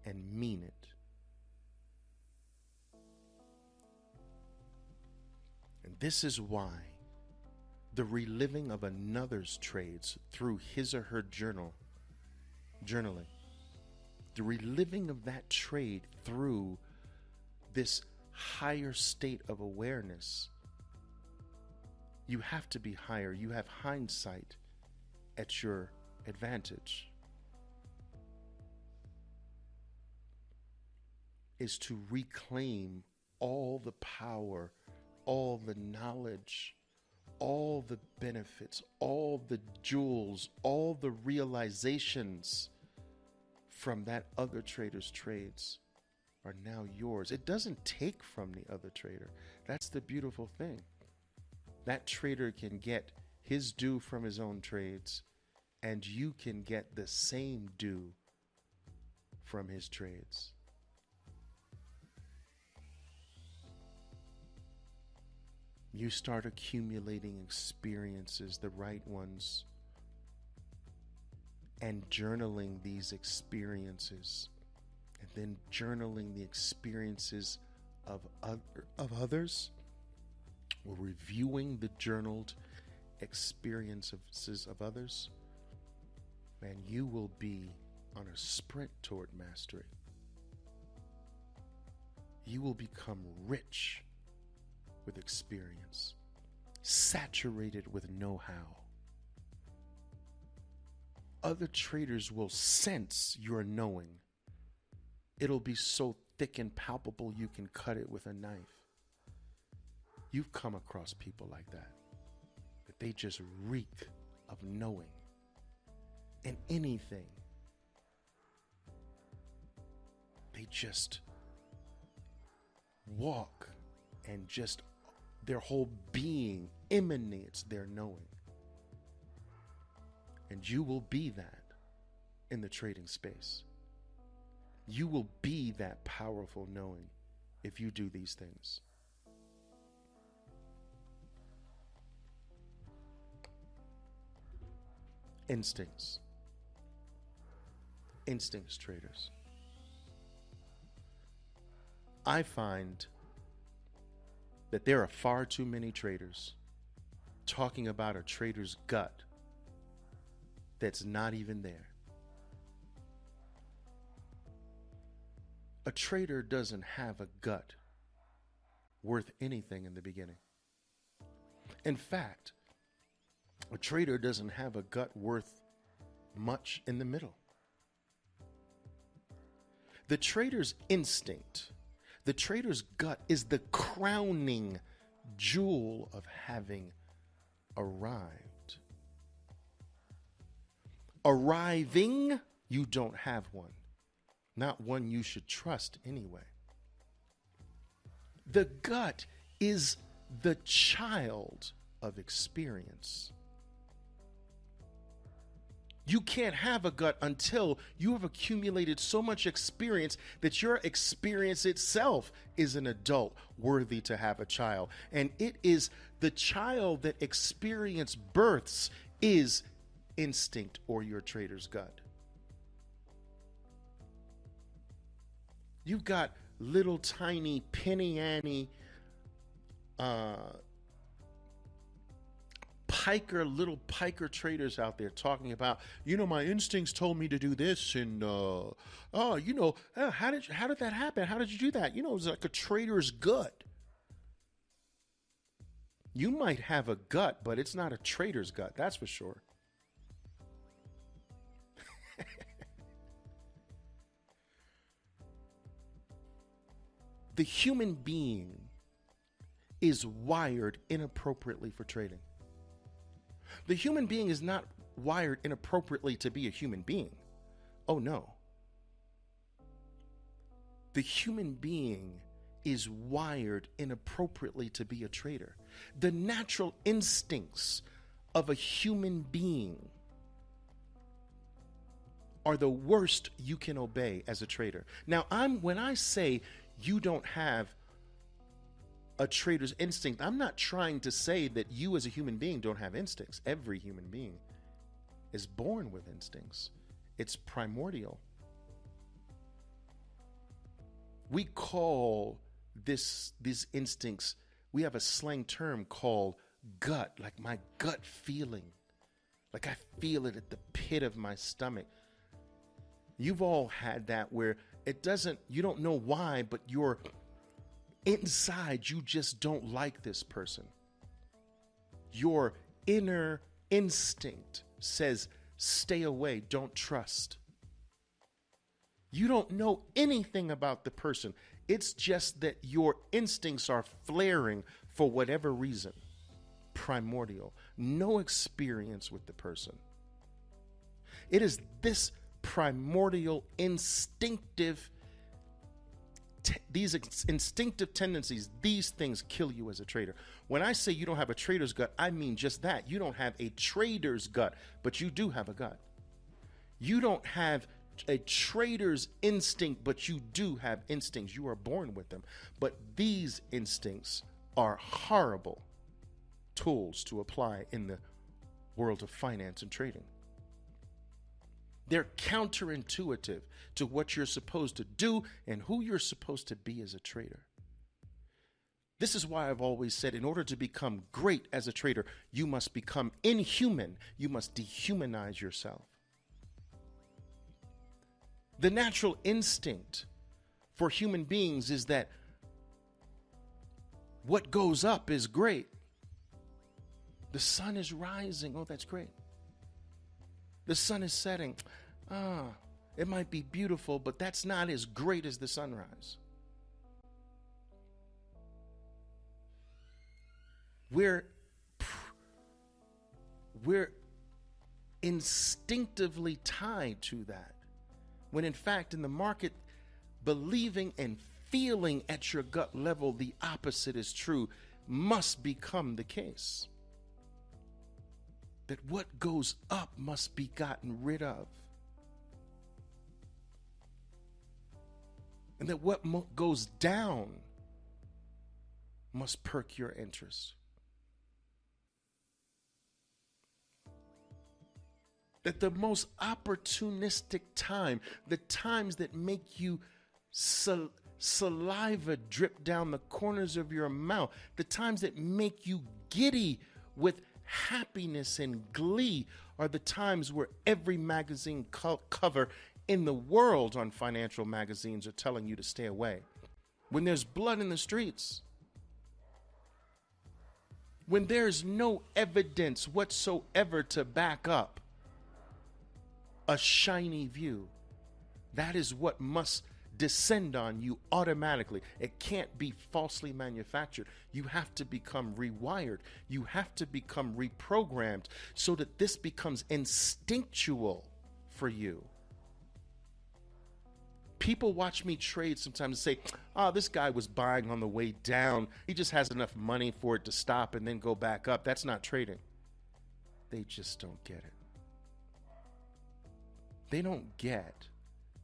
and mean it. And this is why the reliving of another's trades through his or her journaling, the reliving of that trade through this higher state of awareness, you have to be higher. You have hindsight at your advantage. Is to reclaim all the power, all the knowledge, all the benefits, all the jewels, all the realizations from that other trader's trades are now yours. It doesn't take from the other trader. That's the beautiful thing. That trader can get his due from his own trades, and you can get the same due from his trades. You start accumulating experiences, the right ones, and journaling these experiences, and then journaling the experiences of others, or reviewing the journaled experiences of others. Man, you will be on a sprint toward mastery. You will become rich with experience, saturated with know-how. Other traders will sense your knowing. It'll be so thick and palpable you can cut it with a knife. You've come across people like that they just reek of knowing in anything. They just walk and just their whole being emanates their knowing. And you will be that in the trading space. You will be that powerful knowing if you do these things. Instincts. Instincts, traders. I find that there are far too many traders talking about a trader's gut that's not even there. A trader doesn't have a gut worth anything in the beginning. In fact, a trader doesn't have a gut worth much in the middle. The trader's instinct, the trader's gut is the crowning jewel of having arrived. Arriving, you don't have one. Not one you should trust anyway. The gut is the child of experience. You can't have a gut until you have accumulated so much experience that your experience itself is an adult worthy to have a child. And it is the child that experience births is instinct or your trader's gut. You've got little tiny penny ante little piker traders out there talking about, my instincts told me to do this, and how did that happen? How did you do that? It was like a trader's gut. You might have a gut, but it's not a trader's gut, that's for sure. The human being is wired inappropriately for trading. The human being is not wired inappropriately to be a human being. Oh no. The human being is wired inappropriately to be a trader. The natural instincts of a human being are the worst you can obey as a trader. Now, when I say you don't have a trader's instinct, I'm not trying to say that you as a human being don't have instincts. Every human being is born with instincts. It's primordial. We call these instincts, we have a slang term called gut, like my gut feeling. Like I feel it at the pit of my stomach. You've all had that where you don't know why, but you're inside, you just don't like this person. Your inner instinct says, stay away, don't trust. You don't know anything about the person. It's just that your instincts are flaring for whatever reason. Primordial. No experience with the person. It is this primordial, instinctive these instinctive tendencies, these things kill you as a trader. When I say you don't have a trader's gut, I mean just that. You don't have a trader's gut, but you do have a gut. You don't have a trader's instinct, but you do have instincts. You are born with them. But these instincts are horrible tools to apply in the world of finance and trading. They're counterintuitive to what you're supposed to do and who you're supposed to be as a trader. This is why I've always said, in order to become great as a trader, you must become inhuman. You must dehumanize yourself. The natural instinct for human beings is that what goes up is great. The sun is rising. Oh, that's great. The sun is setting. It might be beautiful, but that's not as great as the sunrise. We're instinctively tied to that. When in fact, in the market, believing and feeling at your gut level the opposite is true must become the case. That what goes up must be gotten rid of. And that what goes down must perk your interest. That the most opportunistic time, the times that make you saliva drip down the corners of your mouth, the times that make you giddy with happiness and glee, are the times where every magazine cover in the world on financial magazines are telling you to stay away. When there's blood in the streets, when there's no evidence whatsoever to back up a shiny view, that is what must descend on you automatically. It can't be falsely manufactured. You have to become rewired. You have to become reprogrammed so that this becomes instinctual for you. People watch me trade sometimes and say, this guy was buying on the way down. He just has enough money for it to stop and then go back up. That's not trading. They just don't get it. They don't get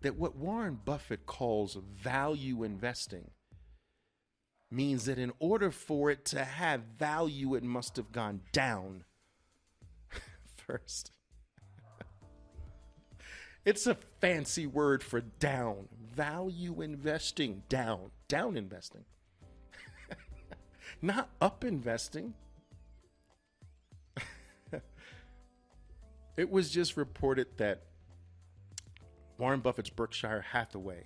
that what Warren Buffett calls value investing means that in order for it to have value, it must have gone down first. It's a fancy word for down. Value investing, down. Down investing. Not up investing. It was just reported that Warren Buffett's Berkshire Hathaway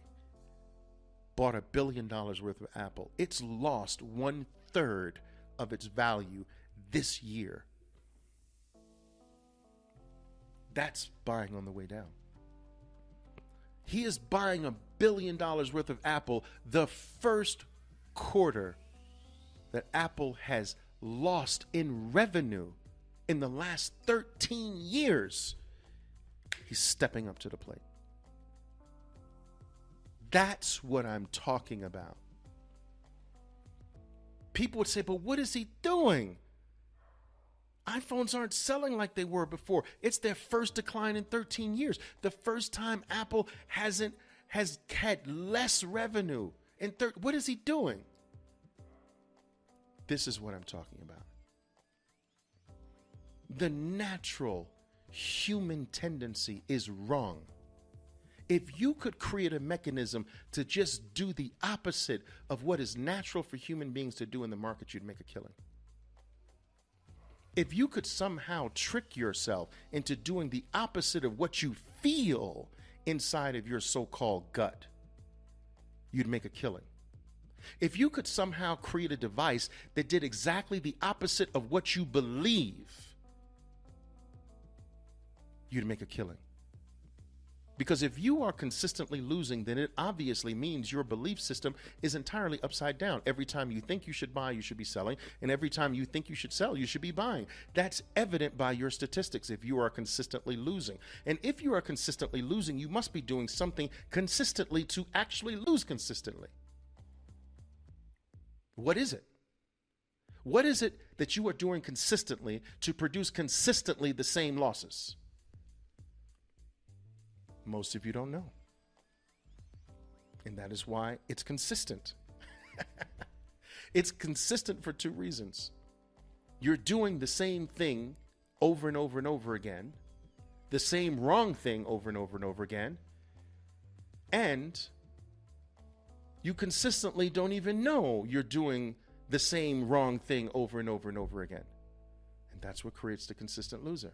bought $1 billion worth of Apple. It's lost 1/3 of its value this year. That's buying on the way down. He is buying $1 billion worth of Apple the first quarter that Apple has lost in revenue in the last 13 years. He's stepping up to the plate. That's what I'm talking about. People would say, but what is he doing? iPhones aren't selling like they were before. It's their first decline in 13 years. The first time Apple has had less revenue. What is he doing? This is what I'm talking about. The natural human tendency is wrong. If you could create a mechanism to just do the opposite of what is natural for human beings to do in the market, you'd make a killing. If you could somehow trick yourself into doing the opposite of what you feel inside of your so-called gut, you'd make a killing. If you could somehow create a device that did exactly the opposite of what you believe, you'd make a killing. Because if you are consistently losing, then it obviously means your belief system is entirely upside down. Every time you think you should buy, you should be selling. And every time you think you should sell, you should be buying. That's evident by your statistics if you are consistently losing. And if you are consistently losing, you must be doing something consistently to actually lose consistently. What is it? What is it that you are doing consistently to produce consistently the same losses? Most of you don't know. And that is why it's consistent. It's consistent for two reasons. You're doing the same thing over and over and over again, the same wrong thing over and over and over again, and you consistently don't even know you're doing the same wrong thing over and over and over again. And that's what creates the consistent loser.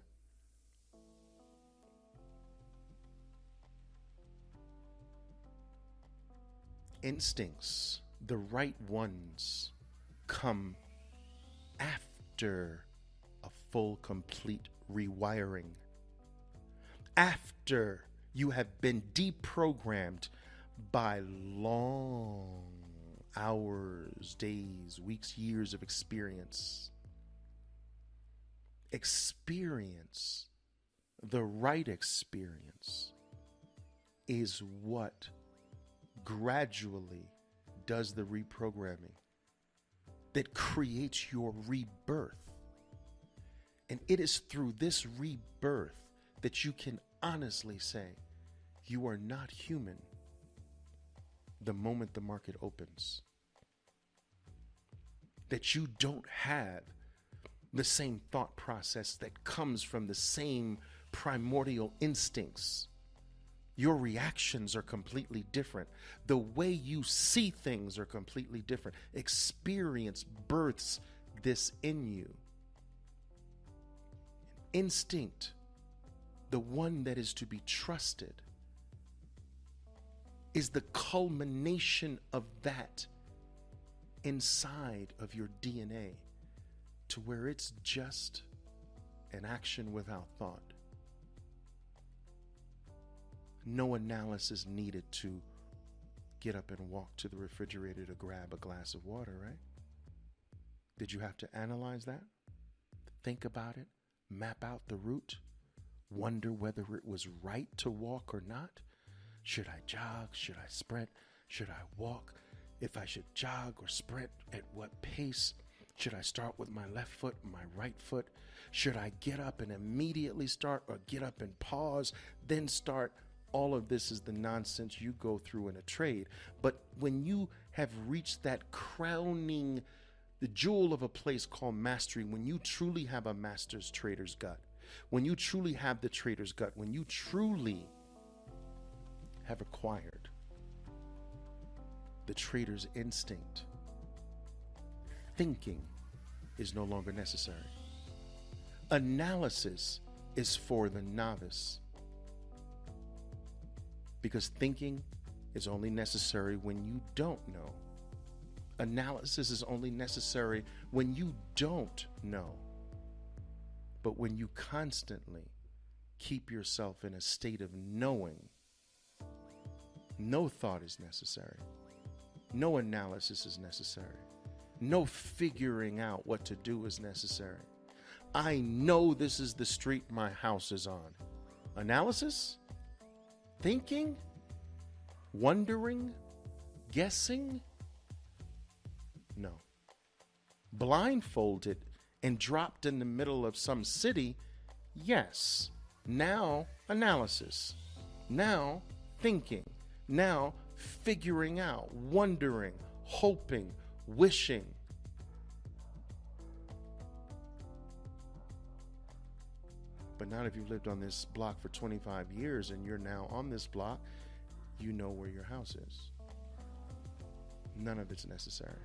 Instincts, the right ones, come after a full, complete rewiring. After you have been deprogrammed by long hours, days, weeks, years of experience. Experience, the right experience, is what gradually does the reprogramming that creates your rebirth. And it is through this rebirth that you can honestly say you are not human the moment the market opens. That you don't have the same thought process that comes from the same primordial instincts. Your reactions are completely different. The way you see things are completely different. Experience births this in you. Instinct, the one that is to be trusted, is the culmination of that inside of your DNA, to where it's just an action without thought. No analysis needed to get up and walk to the refrigerator to grab a glass of water, right? Did you have to analyze that? Think about it? Map out the route? Wonder whether it was right to walk or not? Should I jog? Should I sprint? Should I walk? If I should jog or sprint, at what pace? Should I start with my left foot, my right foot? Should I get up and immediately start, or get up and pause, then start? All of this is the nonsense you go through in a trade. But when you have reached that crowning, the jewel of a place called mastery, when you truly have a master's trader's gut, when you truly have the trader's gut, when you truly have acquired the trader's instinct, thinking is no longer necessary. Analysis is for the novice, because thinking is only necessary when you don't know. Analysis is only necessary when you don't know. But when you constantly keep yourself in a state of knowing, no thought is necessary. No analysis is necessary. No figuring out what to do is necessary. I know this is the street my house is on. Analysis? Thinking? Wondering? Guessing? No. Blindfolded and dropped in the middle of some city? Yes. Now analysis. Now thinking. Now figuring out, wondering, hoping, wishing. But not if you've lived on this block for 25 years and you're now on this block, you know where your house is. None of it's necessary.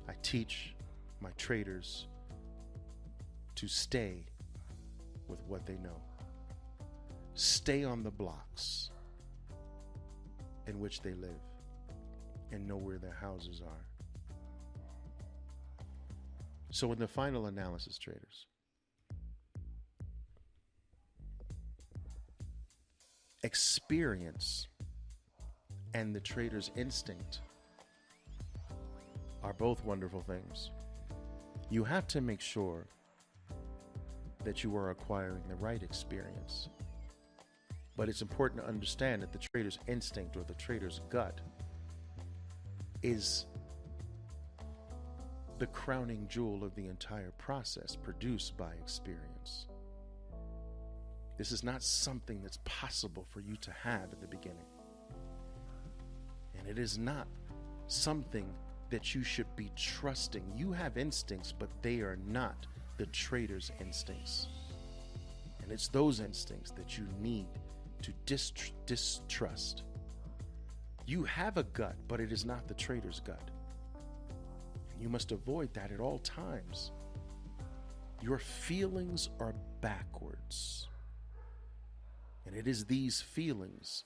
I teach my traders to stay with what they know. Stay on the blocks in which they live and know where their houses are. So in the final analysis, traders, experience and the trader's instinct are both wonderful things. You have to make sure that you are acquiring the right experience. But it's important to understand that the trader's instinct, or the trader's gut, is the crowning jewel of the entire process, produced by experience. This is not something that's possible for you to have at the beginning. And it is not something that you should be trusting. You have instincts, but they are not the trader's instincts. And it's those instincts that you need to distrust. You have a gut, but it is not the trader's gut. And you must avoid that at all times. Your feelings are backwards. And it is these feelings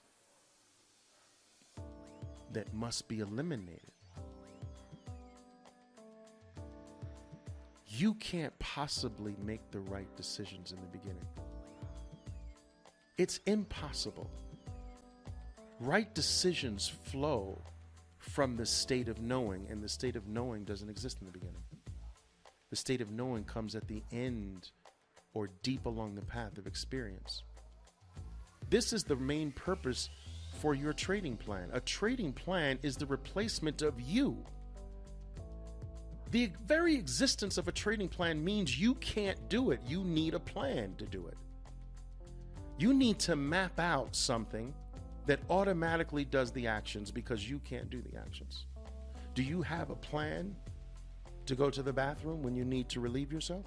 that must be eliminated. You can't possibly make the right decisions in the beginning. It's impossible. Right decisions flow from the state of knowing, and the state of knowing doesn't exist in the beginning. The state of knowing comes at the end or deep along the path of experience. This is the main purpose for your trading plan. A trading plan is the replacement of you. The very existence of a trading plan means you can't do it. You need a plan to do it. You need to map out something that automatically does the actions because you can't do the actions. Do you have a plan to go to the bathroom when you need to relieve yourself?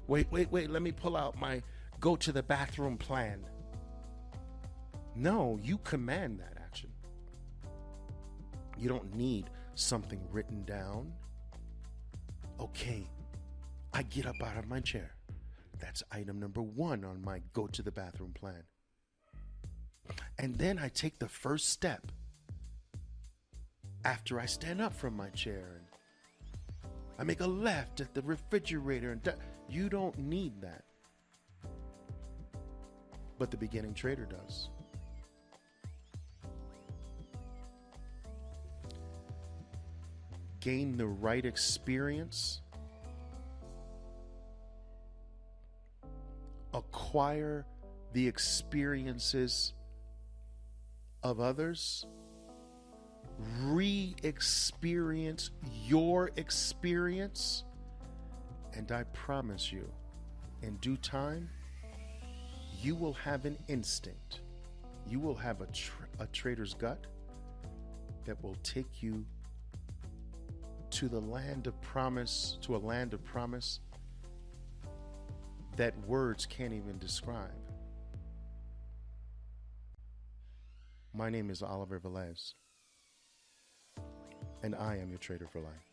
Wait, let me pull out my go to the bathroom plan. No, you command that action. You don't need something written down. Okay, I get up out of my chair. That's item number 1 on my go to the bathroom plan. And then I take the first step after I stand up from my chair and I make a left at the refrigerator. And you don't need that. But the beginning trader does. Gain the right experience, acquire the experiences of others, re-experience your experience, and I promise you, in due time, you will have an instinct. You will have a trader's gut that will take you to the land of promise, to a land of promise that words can't even describe. My name is Oliver Velez, and I am your trader for life.